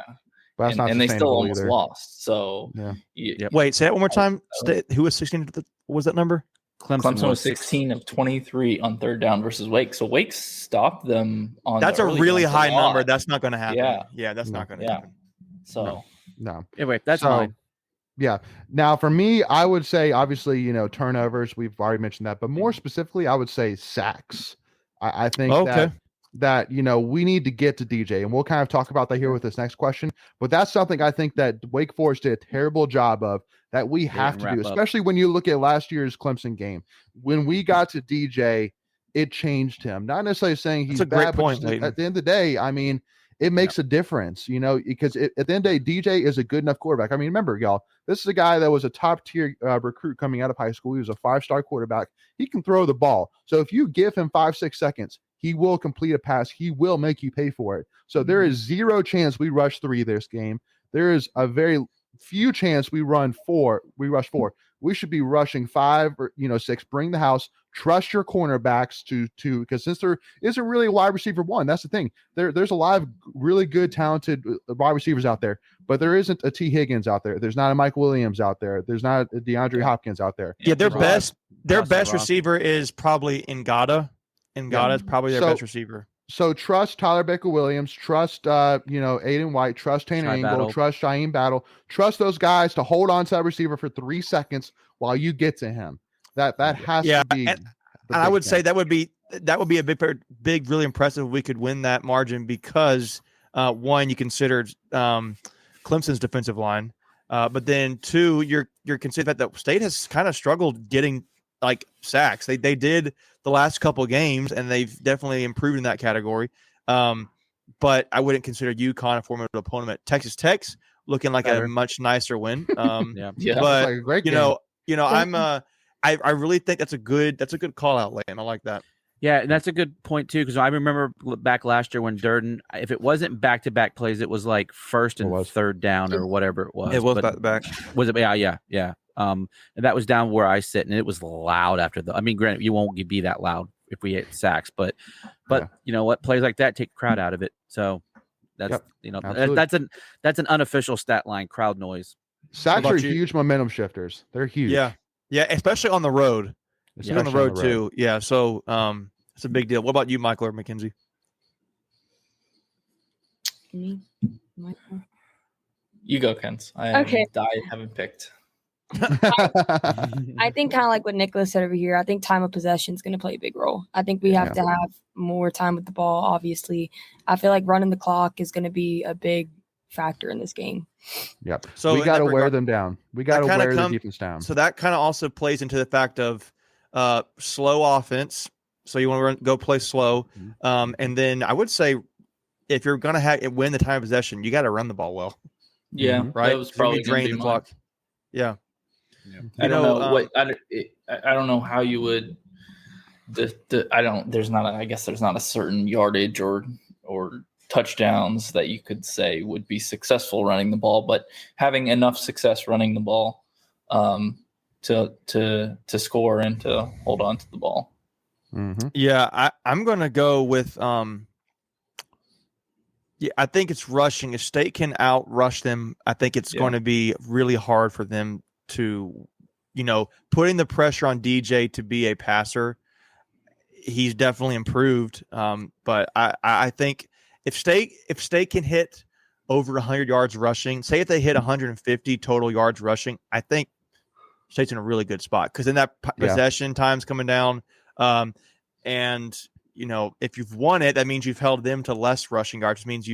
But that's and they still almost either. Lost. So Wait, say that one more time. Who was 16? What was that number? Clemson was 16 of 23 on third down versus Wake. So Wake stopped them on. That's a really high number. That's not going to happen. Yeah, that's not going to happen. So no. Anyway, that's fine. Yeah. Now, for me, I would say, obviously, turnovers. We've already mentioned that, but more specifically, I would say sacks. I think that we need to get to DJ, and we'll kind of talk about that here with this next question. But that's something I think that Wake Forest did a terrible job of, that we have to do, especially when you look at last year's Clemson game. When we got to DJ, it changed him. Not necessarily saying he's bad, but at the end of the day, I mean, it makes a difference, because at the end of the day, DJ is a good enough quarterback. I mean, remember, y'all, this is a guy that was a top-tier recruit coming out of high school. He was a 5-star quarterback. He can throw the ball. So if you give him 5-6 seconds, he will complete a pass. He will make you pay for it. So there is zero chance we rush 3 this game. There is a very few chance we rush 4. We should be rushing 5 or 6. Bring the house. Trust your cornerbacks to because since there isn't really a wide receiver one, that's the thing. There's a lot of really good, talented wide receivers out there, but there isn't a T. Higgins out there. There's not a Mike Williams out there. There's not a DeAndre Hopkins out there. Yeah, their best receiver is probably Ngata. Ngata is probably their best receiver. So trust Tyler Baker-Williams, trust Aiden White, trust Tanner Engel, trust Shaheem Battle, trust those guys to hold on to that receiver for 3 seconds while you get to him. That has to be. And I would say that would be a big, really impressive if we could win that margin, because one, you considered Clemson's defensive line, but then 2, you're considering that the State has kind of struggled getting like sacks. They did the last couple of games, and they've definitely improved in that category. But I wouldn't consider UConn a formidable opponent. Texas Tech's looking like a much nicer win. But like a great game. I really think that's a good call out, Liam. I like that. Yeah, and that's a good point too, because I remember back last year when Durden, if it wasn't back-to-back plays, it was like first and third down or whatever it was. It was back-to-back. Was it? Yeah. And that was down where I sit, and it was loud after the. I mean, granted, you won't be that loud if we hit sacks, but you know what? Plays like that take the crowd out of it. So that's that's an unofficial stat line, crowd noise. Sacks are huge momentum shifters. They're huge. Yeah, especially on the road. Especially on the road too. Yeah, so it's a big deal. What about you, Michael or Mackenzie? Me, Michael. You go, Kent. I haven't picked. I think kind of like what Nicholas said over here. I think time of possession is going to play a big role. I think we have to have more time with the ball. Obviously, I feel like running the clock is going to be a big factor in this game. Yep. So we got to wear them down. We got to wear the defense down. So that kind of also plays into the fact of slow offense. So you want to go play slow, and then I would say if you're going to win the time of possession, you got to run the ball well. Yeah, right. That was probably drain the clock. Yeah. I don't know I don't know how you would. There's not. I guess there's not a certain yardage or touchdowns that you could say would be successful running the ball, but having enough success running the ball to score and to hold on to the ball. Mm-hmm. Yeah, I'm going to go with I think it's rushing. If State can outrush them, I think it's going to be really hard for them to, putting the pressure on DJ to be a passer. He's definitely improved, but I think if State can hit over 100 yards rushing, say if they hit 150 total yards rushing, I think State's in a really good spot because then that possession time's coming down, and if you've won it, that means you've held them to less rushing yards. It means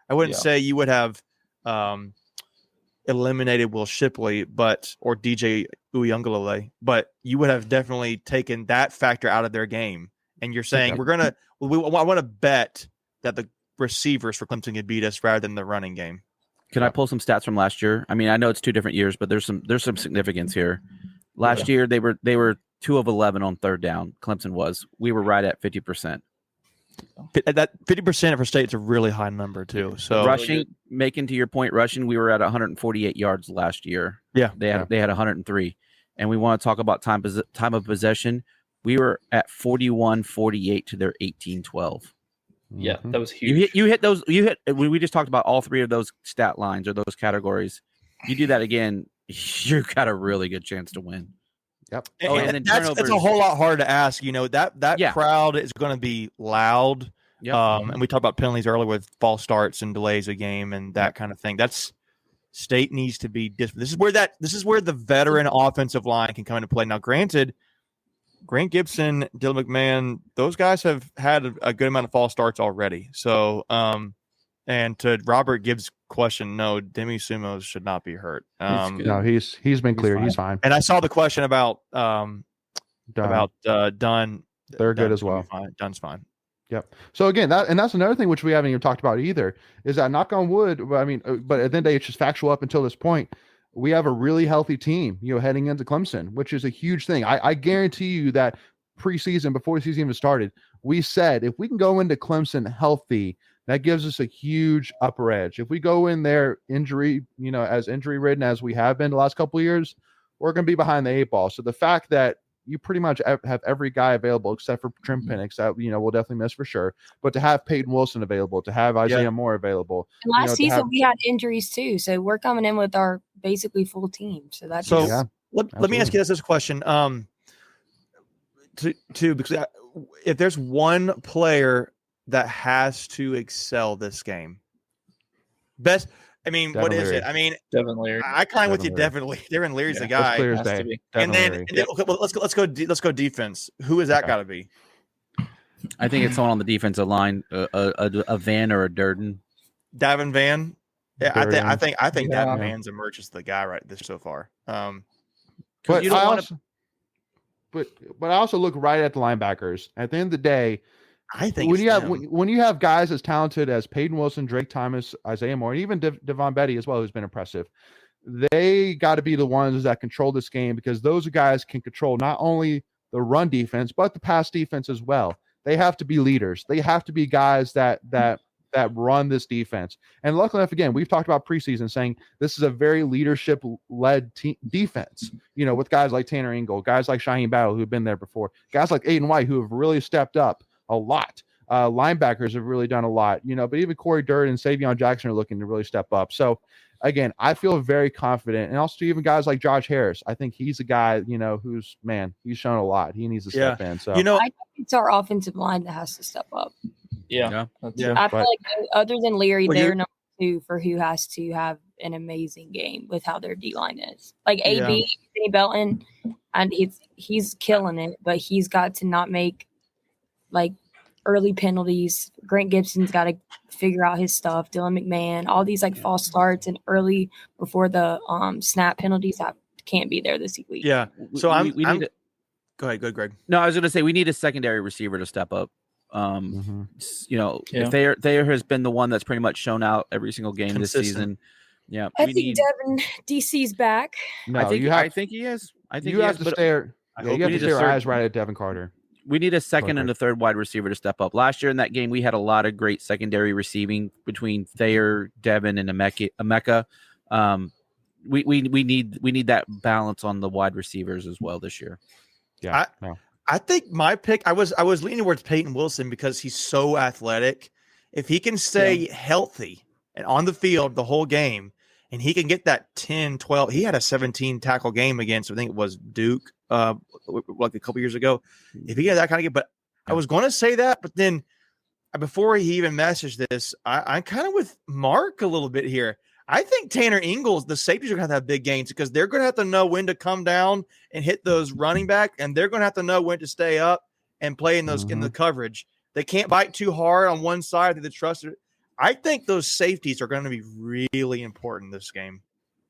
I wouldn't say you would have eliminated Will Shipley, or DJ Uyunglele, but you would have definitely taken that factor out of their game. And you're saying I want to bet that the receivers for Clemson can beat us rather than the running game. Can I pull some stats from last year? I mean, I know it's 2 different years, but there's some significance here. Last year they were 2 of 11 on third down. Clemson was. We were right at 50%. That 50% for State is a really high number too. So rushing, making to your point, rushing, we were at 148 yards last year. Yeah, they had 103. And we want to talk about time of possession. We were at 41-48 to their 18-12. Yeah, that was huge. You hit those. We just talked about all 3 of those stat lines or those categories. You do that again, you've got a really good chance to win. Yep. And then that's a whole lot harder to ask. That crowd is going to be loud. Yep. And we talked about penalties earlier with false starts and delays of game and that kind of thing. That's State needs to be different. This is where the veteran offensive line can come into play. Now, granted, Grant Gibson, Dylan McMahon, those guys have had a good amount of false starts already. So, and to Robert Gibbs' question, no, Demi Sumos should not be hurt. No, he's been cleared. He's fine. And I saw the question about Dunn. They're good as well. Dunn's fine. Yep. So again, that's another thing which we haven't even talked about either is that, knock on wood. I mean, but at the end of the day, it's just factual up until this point. We have a really healthy team, heading into Clemson, which is a huge thing. I guarantee you that preseason, before the season even started, we said if we can go into Clemson healthy, that gives us a huge upper edge. If we go in there injury ridden as we have been the last couple of years, we're going to be behind the 8 ball. So the fact that you pretty much have every guy available except for Trim Penix, that we'll definitely miss for sure. But to have Peyton Wilson available, to have Isaiah Moore available. And last season we had injuries too, so we're coming in with our basically full team. So that's let me ask you this question. Because if there's one player that has to excel this game, best. I mean, Devin Leary. Is it? I mean, Devin Leary. I climb with you. Devin Leary's the guy. And then let's go defense. Who is that got to be? I think it's someone on the defensive line, a Van or a Durden. Davin Van. Yeah, I think Davin Van's emerged as the guy right this so far. But you don't but I also look right at the linebackers. At the end of the day, I think when you have guys as talented as Peyton Wilson, Drake Thomas, Isaiah Moore, and even Devon Betty as well, who's been impressive, they got to be the ones that control this game, because those guys can control not only the run defense but the pass defense as well. They have to be leaders. They have to be guys that run this defense. And luckily enough, again, we've talked about preseason saying this is a very leadership-led defense, with guys like Tanner Ingle, guys like Shaheem Battle who've been there before, guys like Aiden White who have really stepped up a lot. Linebackers have really done a lot, but even Corey Durden and Savion Jackson are looking to really step up. So again, I feel very confident. And also even guys like Josh Harris, I think he's a guy, he's shown a lot. He needs to step in. So I think it's our offensive line that has to step up. Yeah. I feel like other than Leary, they're number 2 for who has to have an amazing game with how their D line is. Like AB, Anthony Belton, and he's killing it, but he's got to not make like early penalties. Grant Gibson's got to figure out his stuff. Dylan McMahon, all these like false starts and early before the snap penalties that can't be there this week. Yeah. So we need to go ahead, Greg. No, I was going to say we need a secondary receiver to step up. If Thayer has been the one that's pretty much shown out every single game this season. Yeah, I think Devin DC's back. No, I think he is. I think you have to stare. Yeah, you have to stare your eyes right at Devin Carter. We need a second and a third wide receiver to step up. Last year in that game, we had a lot of great secondary receiving between Thayer, Devin, and Emeka. We need that balance on the wide receivers as well this year. Yeah, I think my pick. I was leaning towards Peyton Wilson because he's so athletic. If he can stay healthy and on the field the whole game, and he can get that 10, 12. He had a 17 tackle game against, I think it was Duke, like a couple years ago. If he had that kind of game, but I was going to say that, but then before he even messaged this, I'm kind of with Mark a little bit here. I think Tanner Ingalls, the safeties are going to have big gains because they're going to have to know when to come down and hit those running back, and they're going to have to know when to stay up and play in those in the coverage. They can't bite too hard on one side of the trust. I think those safeties are going to be really important this game.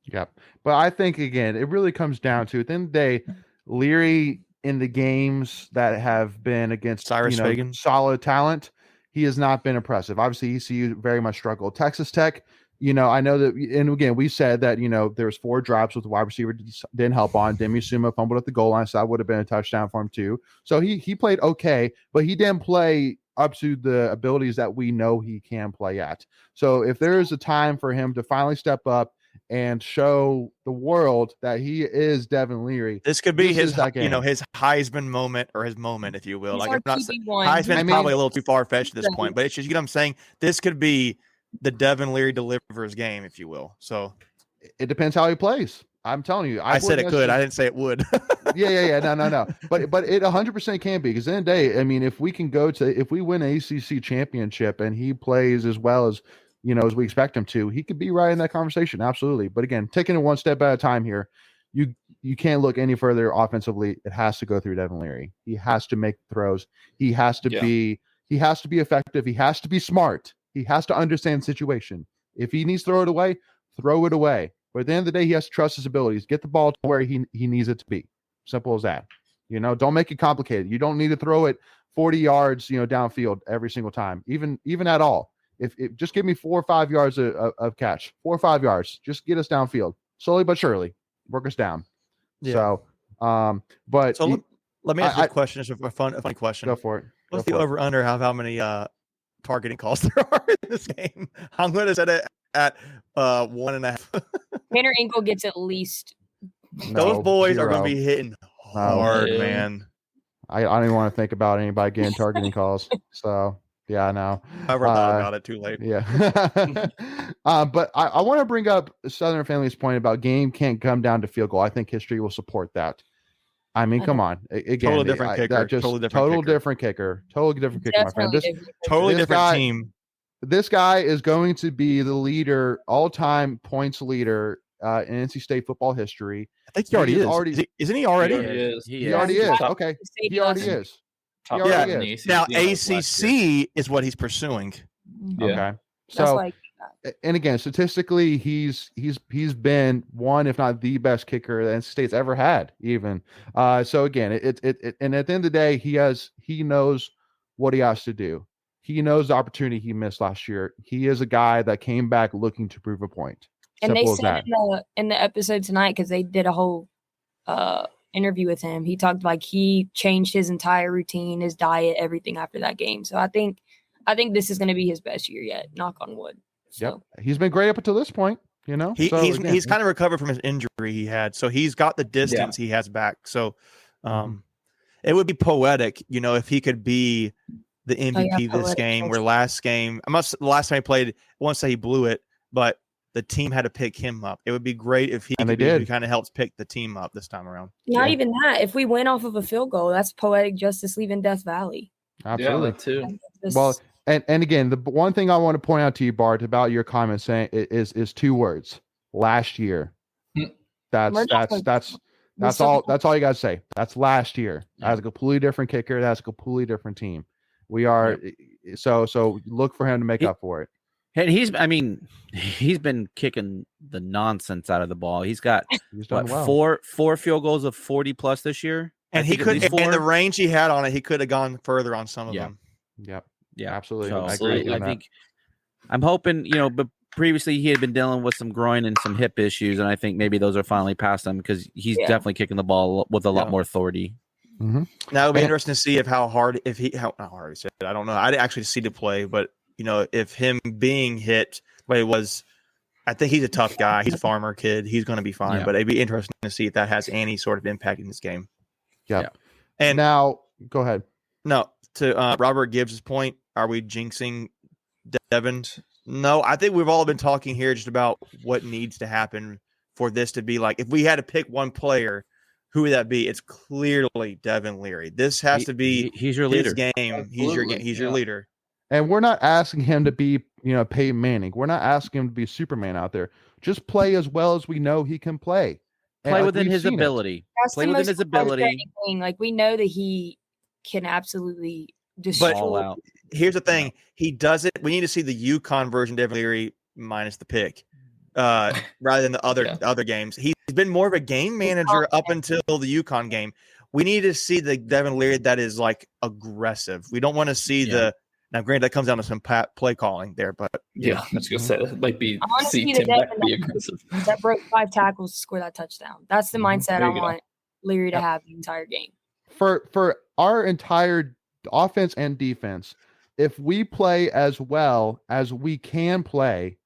Yep. But I think, again, it really comes down to, at the end of the day, Leary in the games that have been against Fagan, solid talent, he has not been impressive. Obviously, ECU very much struggled. Texas Tech, I know that, and again, we said that, there's 4 drops with the wide receiver didn't help on. Demi Suma fumbled at the goal line, so that would have been a touchdown for him too. So he played okay, but he didn't play up to the abilities that we know he can play at. So if there is a time for him to finally step up and show the world that he is Devin Leary, this could be his Heisman moment, or his moment, if you will. He's like, I'm not Heisman's probably a little too far fetched at this point, but it's just, I'm saying, this could be the Devin Leary delivers game, if you will. So it depends how he plays. I'm telling you, I said it could. I didn't say it would. Yeah. No. But it 100% can be, because in the day, I mean, if we win an ACC championship and he plays as well as as we expect him to, he could be right in that conversation. Absolutely. But again, taking it one step at a time here, you can't look any further offensively. It has to go through Devin Leary. He has to make throws. He has to be effective. He has to be smart. He has to understand the situation. If he needs to throw it away. But at the end of the day, he has to trust his abilities. Get the ball to where he needs it to be. Simple as that. Don't make it complicated. You don't need to throw it 40 yards, downfield every single time, even at all. If just give me 4 or 5 yards of catch, 4 or 5 yards, just get us downfield slowly but surely, work us down. Yeah. So, let me ask you a question. It's a funny question. Go for it. What's the over under how many targeting calls there are in this game? I'm going to set it at 1.5. Tanner Ingle gets at least. Those boys are going to be hitting hard, man. I don't even want to think about anybody getting targeting calls. So yeah, no. I never thought about it. Too late. Yeah. But I want to bring up Southern Family's point about game can't come down to field goal. I think history will support that. I mean, come on. Again, totally different kicker. Totally different kicker, my friend. Totally different team. This guy is going to be the leader, all-time points leader in NC State football history. I think he already is. Isn't he already? He already is. Okay. He already is. Now ACC is what he's pursuing. Yeah. Okay. So, and again, statistically, he's been one, if not the best kicker that NC State's ever had. Even so, again, and at the end of the day, he knows what he has to do. He knows the opportunity he missed last year. He is a guy that came back looking to prove a point. And they said in the episode tonight, because they did a whole interview with him, he talked like he changed his entire routine, his diet, everything after that game. So I think this is going to be his best year yet. Knock on wood. So. Yep, he's been great up until this point. He's kind of recovered from his injury he had, so he's got the distance he has back. So, it would be poetic, if he could be the MVP this game. Where last time he played, I won't say he blew it, but the team had to pick him up. It would be great if he kind of helps pick the team up this time around. Not even that. If we win off of a field goal, that's poetic justice leaving Death Valley. Absolutely. Yeah, too. Well, and again, the one thing I want to point out to you, Bart, about your comment saying is 2 words: last year. That's That's all you got to say. That's last year. That's a completely different kicker. That's a completely different team. We are so look for him to make up for it. And he's been kicking the nonsense out of the ball. He's got four field goals of 40 plus this year. And he could, and the range he had on it, he could have gone further on some of them. Yep. Yeah, absolutely. So I think I'm hoping, but previously he had been dealing with some groin and some hip issues, and I think maybe those are finally past him because he's definitely kicking the ball with a lot more authority. Mm-hmm. Now it'll be interesting to see how hard he said it. I don't know. I didn't actually see the play, but if him being hit the way it was, I think he's a tough guy. He's a farmer kid. He's going to be fine. But it'd be interesting to see if that has any sort of impact in this game. Yeah. And now go ahead. No, to Robert Gibbs' point, are we jinxing Devin? No, I think we've all been talking here just about what needs to happen for this to be like. If we had to pick one player, who would that be? It's clearly Devin Leary. This has to be he's your leader. His game. He's your leader. And we're not asking him to be, Peyton Manning. We're not asking him to be Superman out there. Just play as well as we know he can play. Play within his ability. Play within his ability. Like we know that he can absolutely destroy. But here's the thing: he does it. We need to see the UConn version of Devin Leary minus the pick, rather than the other games. He's been more of a game manager up until the UConn game. We need to see the Devin Leary that is like aggressive. We don't want to see the. Now, granted, that comes down to some play calling there, but I was gonna say that might be see Tim Beck be aggressive. That broke 5 tackles to score that touchdown. That's the mindset I want Leary to have the entire game. For our entire offense and defense, if we play as well as we can play,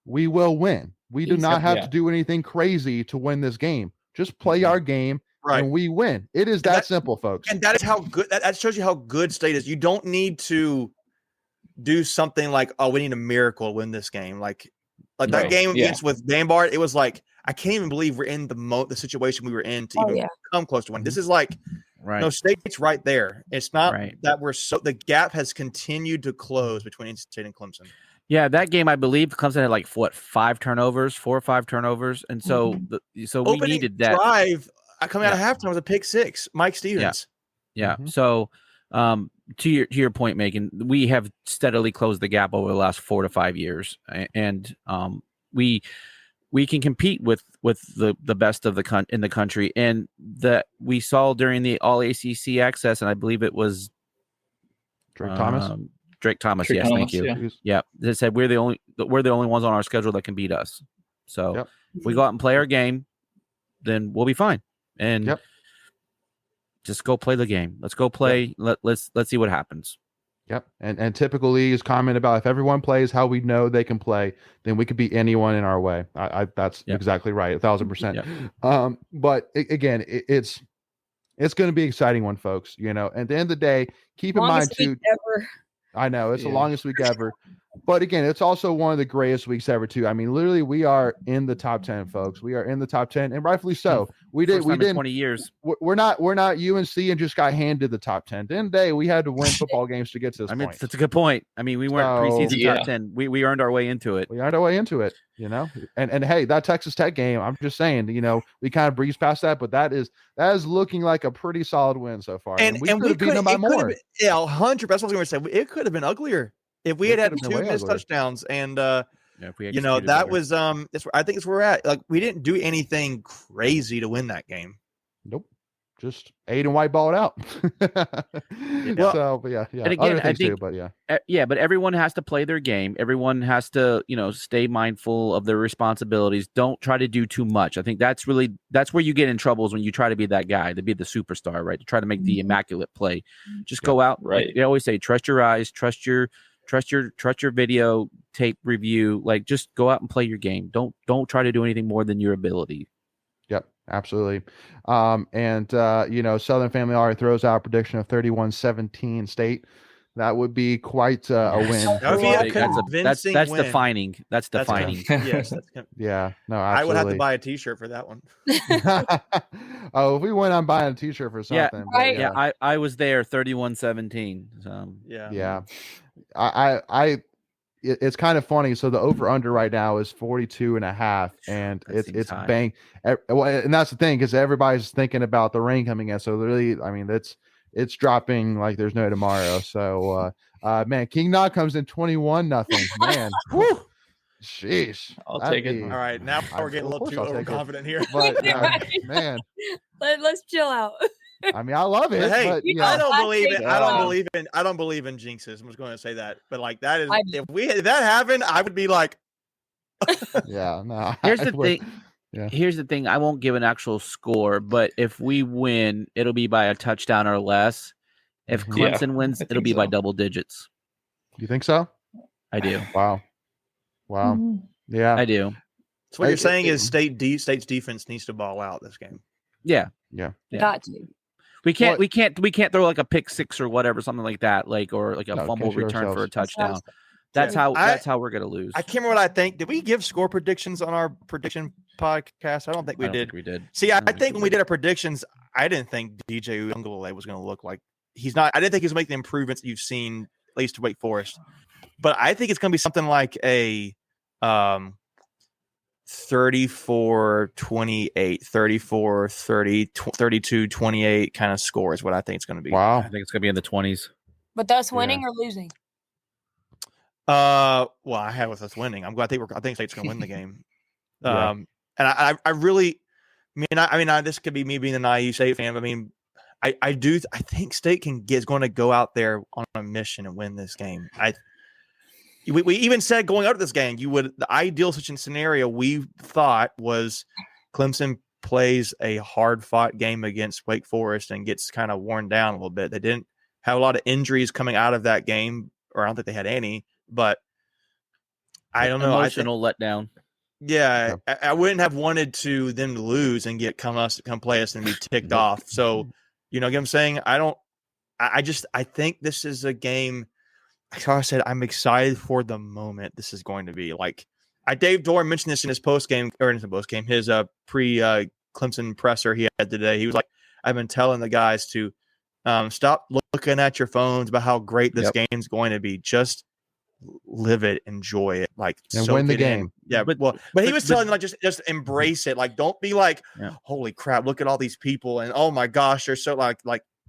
we will win. We do not have to do anything crazy to win this game. Just play our game. Right. And we win. It is that simple, folks. And that is how good that shows you how good State is. You don't need to do something like, we need a miracle to win this game. Like that game against with Bambard, it was like, I can't even believe we're in the situation we were in to even come close to winning. This is like, State's right there. It's not that the gap has continued to close between State and Clemson. Yeah, that game, I believe Clemson had like 4 or 5 turnovers. And so, we needed that drive coming out of halftime with a pick 6, Mike Stevens. Yeah. Mm-hmm. So, to your point, Megan, we have steadily closed the gap over the last 4 to 5 years, and we can compete with the best of in the country, and that we saw during the All ACC access, and I believe it was Drake Thomas. Yes, thank you. Yeah, they said we're the only ones on our schedule that can beat us. So if we go out and play our game, then we'll be fine. And just go play the game. Let's go play. Let's see what happens. Yep. And typically his comment about if everyone plays how we know they can play, then we could beat anyone in our way. That's exactly right. 1,000%. But again, it's going to be an exciting one, folks. At the end of the day, keep in mind too. I know it's the longest week ever. But again, it's also one of the greatest weeks ever too. I mean, literally, we are in the top 10, folks. We are in the top 10, and rightfully so. We did 20 years. We're not UNC and just got handed the top 10. At the end of the day, we had to win football games to get to this point. That's a good point. I mean, we weren't preseason top 10. We earned our way into it. We earned our way into it. And hey, that Texas Tech game, I'm just saying, we kind of breezed past that, but that is looking like a pretty solid win so far. And we could have beaten them by more. 100%. That's what I was going to say. It could have been uglier. If we had 2 missed touchdowns and if we that was I think it's where we're at. Like we didn't do anything crazy to win that game. Nope. Just ate and white balled out. So, but yeah. And again, I think, but everyone has to play their game. Everyone has to, stay mindful of their responsibilities. Don't try to do too much. I think that's where you get in trouble is when you try to be that guy, to be the superstar, right? To try to make the immaculate play. Just go out. Right. Like they always say, trust your eyes, trust your video tape review. Like just go out and play your game. Don't try to do anything more than your ability. Yep, absolutely. Southern Family already throws out a prediction of 31-17 State. That would be quite a win. That's defining. That's defining. Yes. Yeah. No, absolutely. I would have to buy a T-shirt for that one. If we win, I'm buying a T-shirt for something. I was there 31-17. Yeah. I it's kind of funny. So the over under right now is 42.5, and it's high. bang. And that's the thing, because everybody's thinking about the rain coming in. So really, I mean, it's dropping like there's no tomorrow. So man, King Nog comes in 21-0. Man, whew, sheesh. I'll take it. All right, now we're getting a little too overconfident here. But man, let's chill out. I mean, I love it. Hey, but, I don't believe it. I don't believe in jinxes. I'm just going to say that. But like that is, if that happened, I would be like, yeah. No. Here's the thing. Yeah. Here's the thing. I won't give an actual score, but if we win, it'll be by a touchdown or less. If Clemson wins, it'll be by double digits. You think so? I do. Wow. Mm-hmm. Yeah, I do. So what you're saying is State's defense needs to ball out this game. Yeah. Got to. We can't throw like a pick six or whatever, something like that, or like a fumble return for a touchdown. That's how we're gonna lose. I can't remember what I think. Did we give score predictions on our prediction podcast? I don't think we did. We did. See, I think when we did our predictions, I didn't think DJ Uiagalelei was going to look like he's not. I didn't think he was making the improvements that you've seen, at least to Wake Forest. But I think it's going to be something like a 34-28, 34-30, 32-28 kind of score is what I think it's going to be. Wow. I think it's going to be in the 20s. But that's winning or losing? Well, I have with us winning. I think State's going to win the game. And I really, this could be me being a naive State fan. But I mean, I think State is going to go out there on a mission and win this game. We even said going out of this game, the ideal scenario we thought was Clemson plays a hard-fought game against Wake Forest and gets kind of worn down a little bit. They didn't have a lot of injuries coming out of that game, or I don't think they had any. But I don't know. Emotional letdown. Yeah, I wouldn't have wanted them to lose and come play us and be ticked off. So, you know what I'm saying? I think this is a game. Like I said, I'm excited for the moment this is going to be. Like, Dave Doran mentioned this in his pre-Clemson presser he had today. He was like, I've been telling the guys to stop looking at your phones about how great this game's going to be. Just live it, enjoy it, like, and win the game. Yeah, but he was telling them, like, just embrace it. Like, don't be like, holy crap, look at all these people, and oh my gosh, they're so like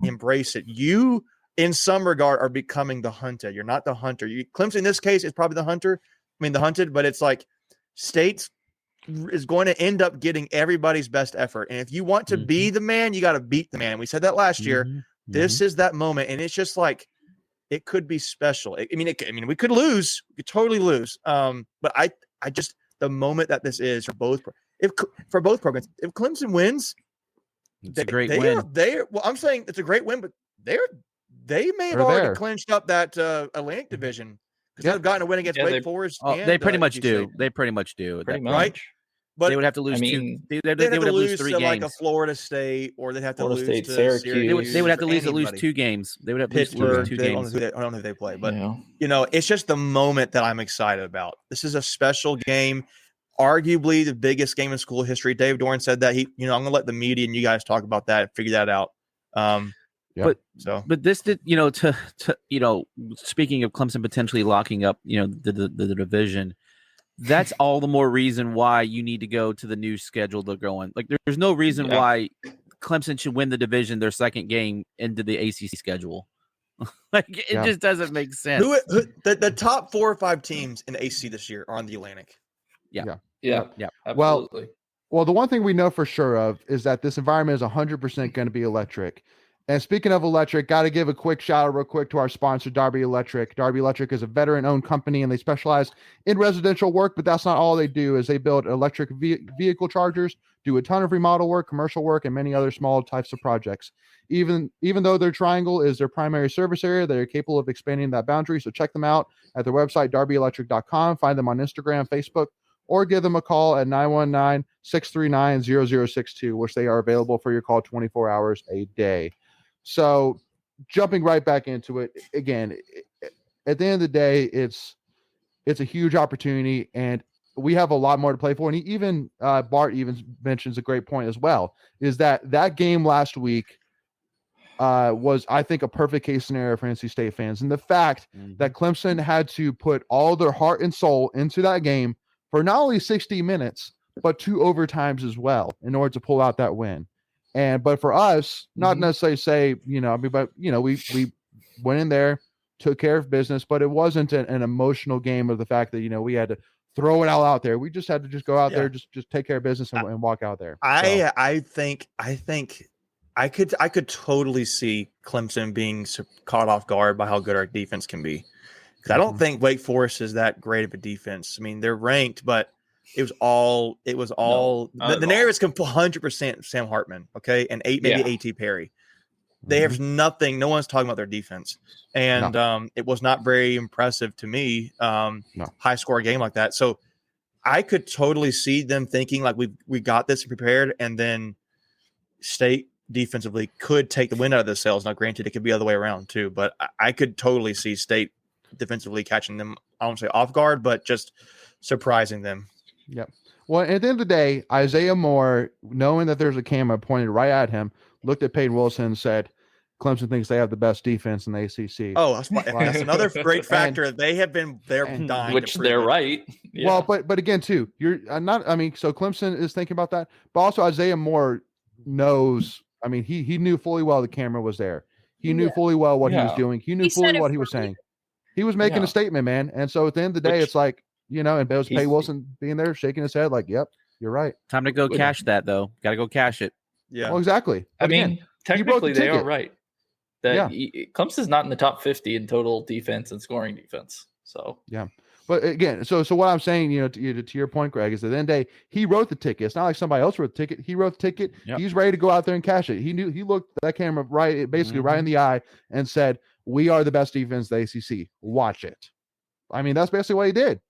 embrace it. You, in some regard, are becoming the hunted. You're not the hunter. Clemson in this case is probably the hunter. I mean, the hunted, but it's like State is going to end up getting everybody's best effort. And if you want to be the man, you got to beat the man. We said that last year. This is that moment, and it's just like, it could be special. I mean, we could lose. We could totally lose. But I just, the moment that this is for both programs, if Clemson wins, it's a great win. Well, I'm saying it's a great win, but they may have already clinched up that Atlantic division because they've gotten a win against Wake Forest. They pretty much do. They pretty much do. Right? But they would have to lose two. They would have to lose 3 to games. Like a Florida State, or they'd have to lose to Syracuse. They would have to lose at least 2 games. They would have to lose 2 games. I don't know who they play, but it's just the moment that I'm excited about. This is a special game, arguably the biggest game in school history. Dave Doran said that I'm going to let the media and you guys talk about that and figure that out. But this did, speaking of Clemson potentially locking up, the division. That's all the more reason why you need to go to the new schedule they're going. Like, there's no reason why Clemson should win the division their second game into the ACC schedule. It just doesn't make sense. The top 4 or 5 teams in the ACC this year are on the Atlantic. Yeah. Absolutely. Well, the one thing we know for sure of is that this environment is 100% going to be electric. And speaking of electric, got to give a quick shout out real quick to our sponsor, Darby Electric. Darby Electric is a veteran-owned company, and they specialize in residential work, but that's not all they do. Is they build electric vehicle chargers, do a ton of remodel work, commercial work, and many other small types of projects. Even though their Triangle is their primary service area, they're capable of expanding that boundary. So check them out at their website, darbyelectric.com. Find them on Instagram, Facebook, or give them a call at 919-639-0062, which they are available for your call 24 hours a day. So jumping right back into it again, at the end of the day, it's a huge opportunity, and we have a lot more to play for. And Bart even mentions a great point as well, is that game last week was, I think, a perfect case scenario for NC State fans. And the fact that Clemson had to put all their heart and soul into that game for not only 60 minutes, but 2 overtimes as well in order to pull out that win. But for us, not necessarily say, but we went in there, took care of business, but it wasn't an emotional game of the fact that, we had to throw it all out there. We just had to just go out there, just take care of business and walk out there. I think I could totally see Clemson being caught off guard by how good our defense can be. Because I don't think Wake Forest is that great of a defense. I mean, they're ranked, but it was all the narrative is 100% Sam Hartman, okay, and maybe A.T. Perry. They have nothing. No one's talking about their defense, and it was not very impressive to me. High score game like that, so I could totally see them thinking like we got this prepared, and then State defensively could take the wind out of the sails. Now, granted, it could be the other way around too, but I could totally see State defensively catching them. I won't say off guard, but just surprising them. Yep. Well, at the end of the day, Isaiah Moore, knowing that there's a camera pointed right at him, looked at Peyton Wilson and said, Clemson thinks they have the best defense in the ACC. Oh, that's another great factor. They're dying. Which they're right. Yeah. Well, but again, too, so Clemson is thinking about that, but also Isaiah Moore knows, he knew fully well the camera was there. He knew fully well what he was doing. He knew fully what he was saying. He was making a statement, man. And so at the end of the day, it's like, and it was Peyton Wilson being there, shaking his head like, yep, you're right. Time to go cash that, though. Got to go cash it. Yeah. Well, exactly. But technically they are right. That Clemson's not in the top 50 in total defense and scoring defense. So yeah. But again, so what I'm saying, to your point, Greg, is at the end of the day, he wrote the ticket. It's not like somebody else wrote the ticket. He wrote the ticket. Yep. He's ready to go out there and cash it. He looked that camera right in the eye and said, "We are the best defense in the ACC. Watch it." That's basically what he did.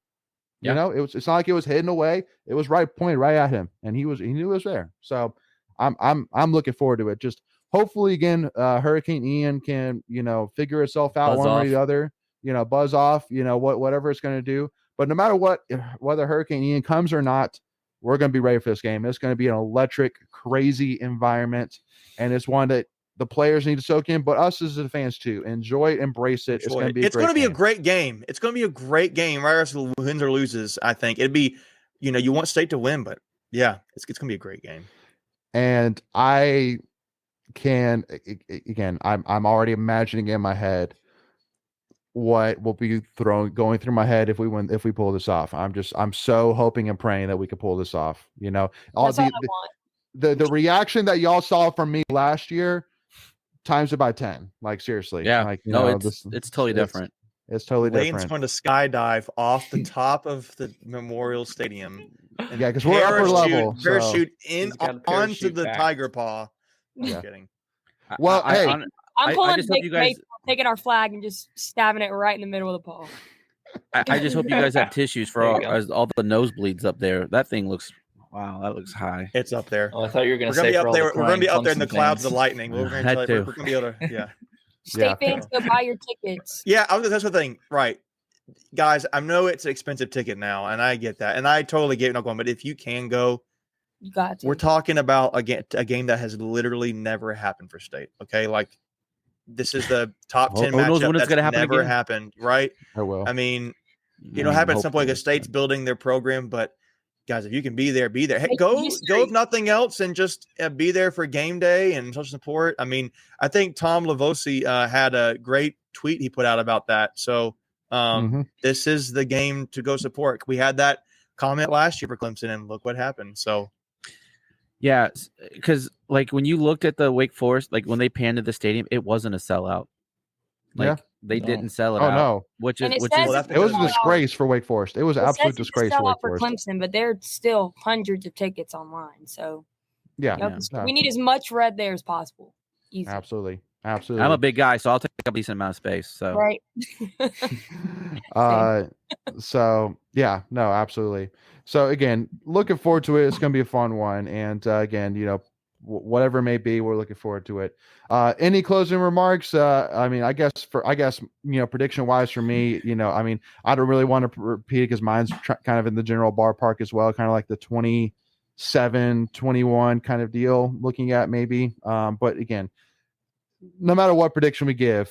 Yeah. It's not like it was hidden away. It was pointed right at him, and he knew it was there. So I'm looking forward to it. Just hopefully again, Hurricane Ian can figure itself out one way or the other. Buzz off. Whatever it's going to do. But no matter what, whether Hurricane Ian comes or not, we're going to be ready for this game. It's going to be an electric, crazy environment, and it's one that the players need to soak in, but us as the fans too. Enjoy it, embrace it. It's going to be. It's going to be a great game. It's going to be a great game, regardless of wins or loses. I think it'd be, you want State to win, but yeah, it's going to be a great game. And I can again, I'm already imagining in my head what will be going through my head if we pull this off. I'm so hoping and praying that we can pull this off. All the reaction that y'all saw from me last year, times it by 10. Like seriously. Yeah. It's totally different. It's totally different. Lane's going to skydive off the top of the Memorial Stadium. Yeah, because we're upper level. Parachute onto the tiger paw. Yeah. I'm kidding. Well, hey, I'm pulling big guys taking our flag and just stabbing it right in the middle of the paw. I just hope you guys have tissues for all the nosebleeds up there. That thing looks. Wow, that looks high. It's up there. Oh, I thought you were going to say we're going to be up there in the clouds of lightning. We're going to be able to, yeah. State fans, go buy your tickets. Yeah, that's the thing, right? Guys, I know it's an expensive ticket now, and I get that, and I totally get it not going. But if you can go, you got to. We're talking about a game that has literally never happened for State. Okay, like this is the top 10 matchup that's never happened, right? I mean, it'll happen at some point because State's building their program, but. Guys, if you can be there, be there. Hey, go if nothing else and just be there for game day and social support. I think Tom Lavosi had a great tweet he put out about that. So this is the game to go support. We had that comment last year for Clemson, and look what happened. So, yeah, because like when you looked at the Wake Forest, like when they panned to the stadium, it wasn't a sellout. They didn't sell it out. No. Which it was a disgrace for Wake Forest. It was an absolute disgrace for Wake Forest. Clemson, but there are still hundreds of tickets online. So yeah, we need as much red there as possible. Easy. Absolutely. I'm a big guy, so I'll take a decent amount of space. So right. So yeah, no, absolutely. So again, looking forward to it. It's going to be a fun one, and again, whatever it may be, we're looking forward to it. Any closing remarks? I guess prediction wise for me, I don't really want to repeat it because mine's kind of in the general ballpark as well, kind of like the 27-21 kind of deal looking at maybe. But again, no matter what prediction we give,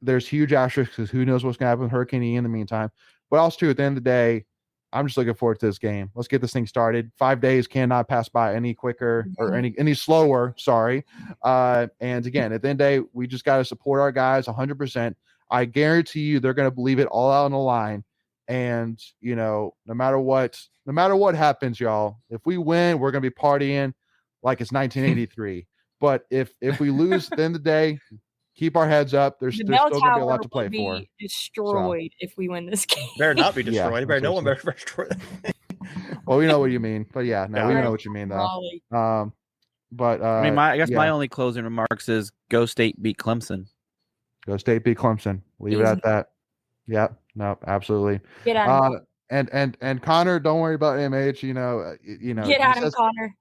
there's huge asterisks because who knows what's going to happen with Hurricane Ian in the meantime. But also, too, at the end of the day, I'm just looking forward to this game. Let's get this thing started. 5 days cannot pass by any quicker or any slower. Sorry. And again, at the end of the day, we just got to support our guys 100%. I guarantee you they're going to believe it all out on the line. And, no matter what happens, y'all, if we win, we're going to be partying like it's 1983. But if we lose at the end of the day, keep our heads up. There's still going to be a lot to play for. Destroyed if we win this game. Better not be destroyed. Yeah, no one better destroy that. Well, we know what you mean. But yeah, we know what you mean though. I guess my only closing remarks is go State beat Clemson. Go State beat Clemson. Leave it at that. Yeah. No, absolutely. Get out of and Connor, don't worry about MH. Get out of Connor.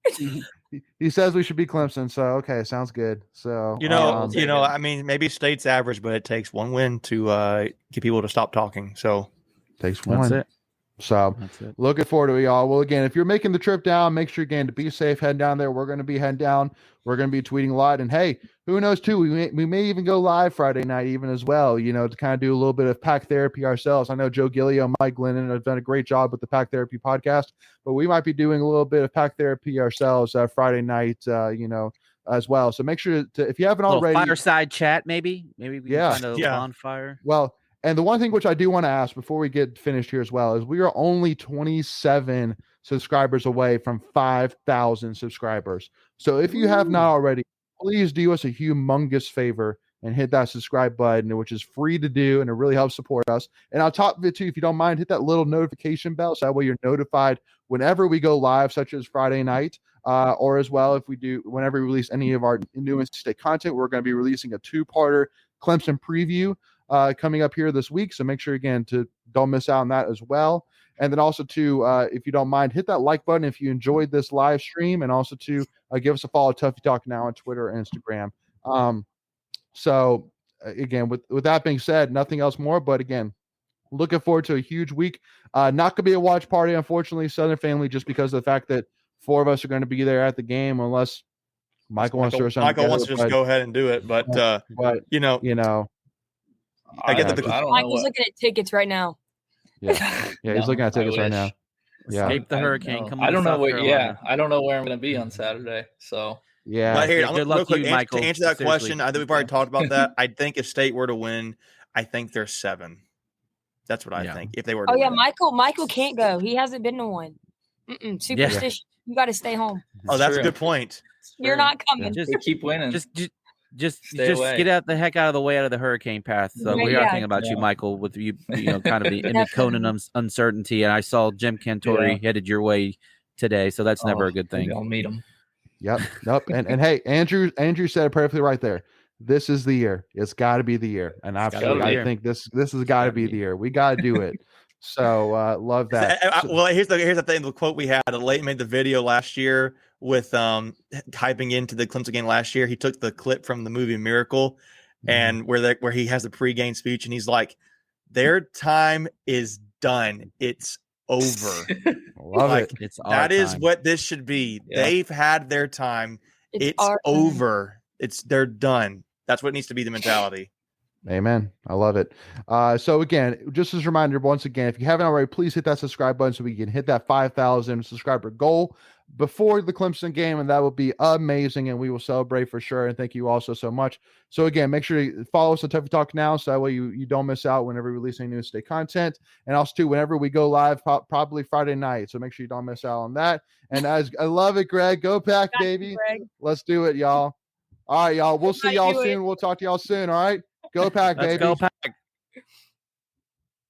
He says we should be Clemson, so okay, sounds good. So I mean, maybe State's average, but it takes one win to get people to stop talking. So takes one. That's it. So looking forward to it, y'all. Well, again, if you're making the trip down, make sure again to be safe. Head down there. We're going to be heading down. We're going to be tweeting a lot. And hey, who knows too? We may even go live Friday night even as well, to kind of do a little bit of pack therapy ourselves. I know Joe Gilio and Mike Glennon have done a great job with the pack therapy podcast, but we might be doing a little bit of pack therapy ourselves Friday night, as well. So make sure to, if you haven't already, fireside chat, maybe we can find a bonfire. Well, and the one thing which I do want to ask before we get finished here as well is we are only 27 subscribers away from 5,000 subscribers. So if you have not already, please do us a humongous favor and hit that subscribe button, which is free to do, and it really helps support us. And on top of it too, if you don't mind, hit that little notification bell so that way you're notified whenever we go live, such as Friday night, or as well whenever we release any of our new NC State content. We're going to be releasing a 2-parter Clemson preview coming up here this week. So make sure again to don't miss out on that as well. And then also to, if you don't mind, hit that like button if you enjoyed this live stream, and also to give us a follow, Tuffy Talk Now on Twitter and Instagram. So again, with that being said, nothing else more, but again, looking forward to a huge week. Not going to be a watch party, unfortunately, Southern family, just because of the fact that 4 of us are going to be there at the game, unless Michael wants to. Michael wants to just go ahead and do it, but I get the. Michael's looking at tickets right now. Yeah, he's looking at tickets right now. Yeah, escape the hurricane. I don't know where. Yeah, I don't know where I'm going to be on Saturday. So yeah, but here, good luck to you, Michael. To answer that question, I think we've already talked about that. I think if State were to win, I think they're 7. That's what I think. If they were. To win. Michael can't go. He hasn't been to one. Superstition. Yeah. You got to stay home. That's a good point. You're not coming. Just keep winning. Just get the heck out of the way out of the hurricane path. So we are thinking about you, Michael, with you kind of in the Conan uncertainty. And I saw Jim Cantori headed your way today, so that's never a good thing. I'll meet him. Yep. And hey, Andrew said it perfectly right there. This is the year. It's got to be the year, and absolutely, I think this has got to be the year. We got to do it. So love that. Well, here's the thing. The quote we had. Late made the video last year with hyping into the Clemson game last year. He took the clip from the movie Miracle, and where he has the pregame speech, and he's like, "Their time is done. It's over." Love it. It's that is what this should be. Yeah. They've had their time. It's over. They're done. That's what needs to be the mentality. Amen. I love it. So again, just as a reminder, once again, if you haven't already, please hit that subscribe button so we can hit that 5,000 subscriber goal before the Clemson game, and that will be amazing, and we will celebrate for sure. And thank you also so much. So again, make sure you follow us on Tuffy Talk Now, so that way you don't miss out whenever we release any new state content, and also too whenever we go live, probably Friday night. So make sure you don't miss out on that. And I love it, Greg. Go Pack, baby. Greg. Let's do it, y'all. All right, y'all. We'll see y'all soon. We'll talk to y'all soon. All right. Go Pack, baby. Let's go Pack.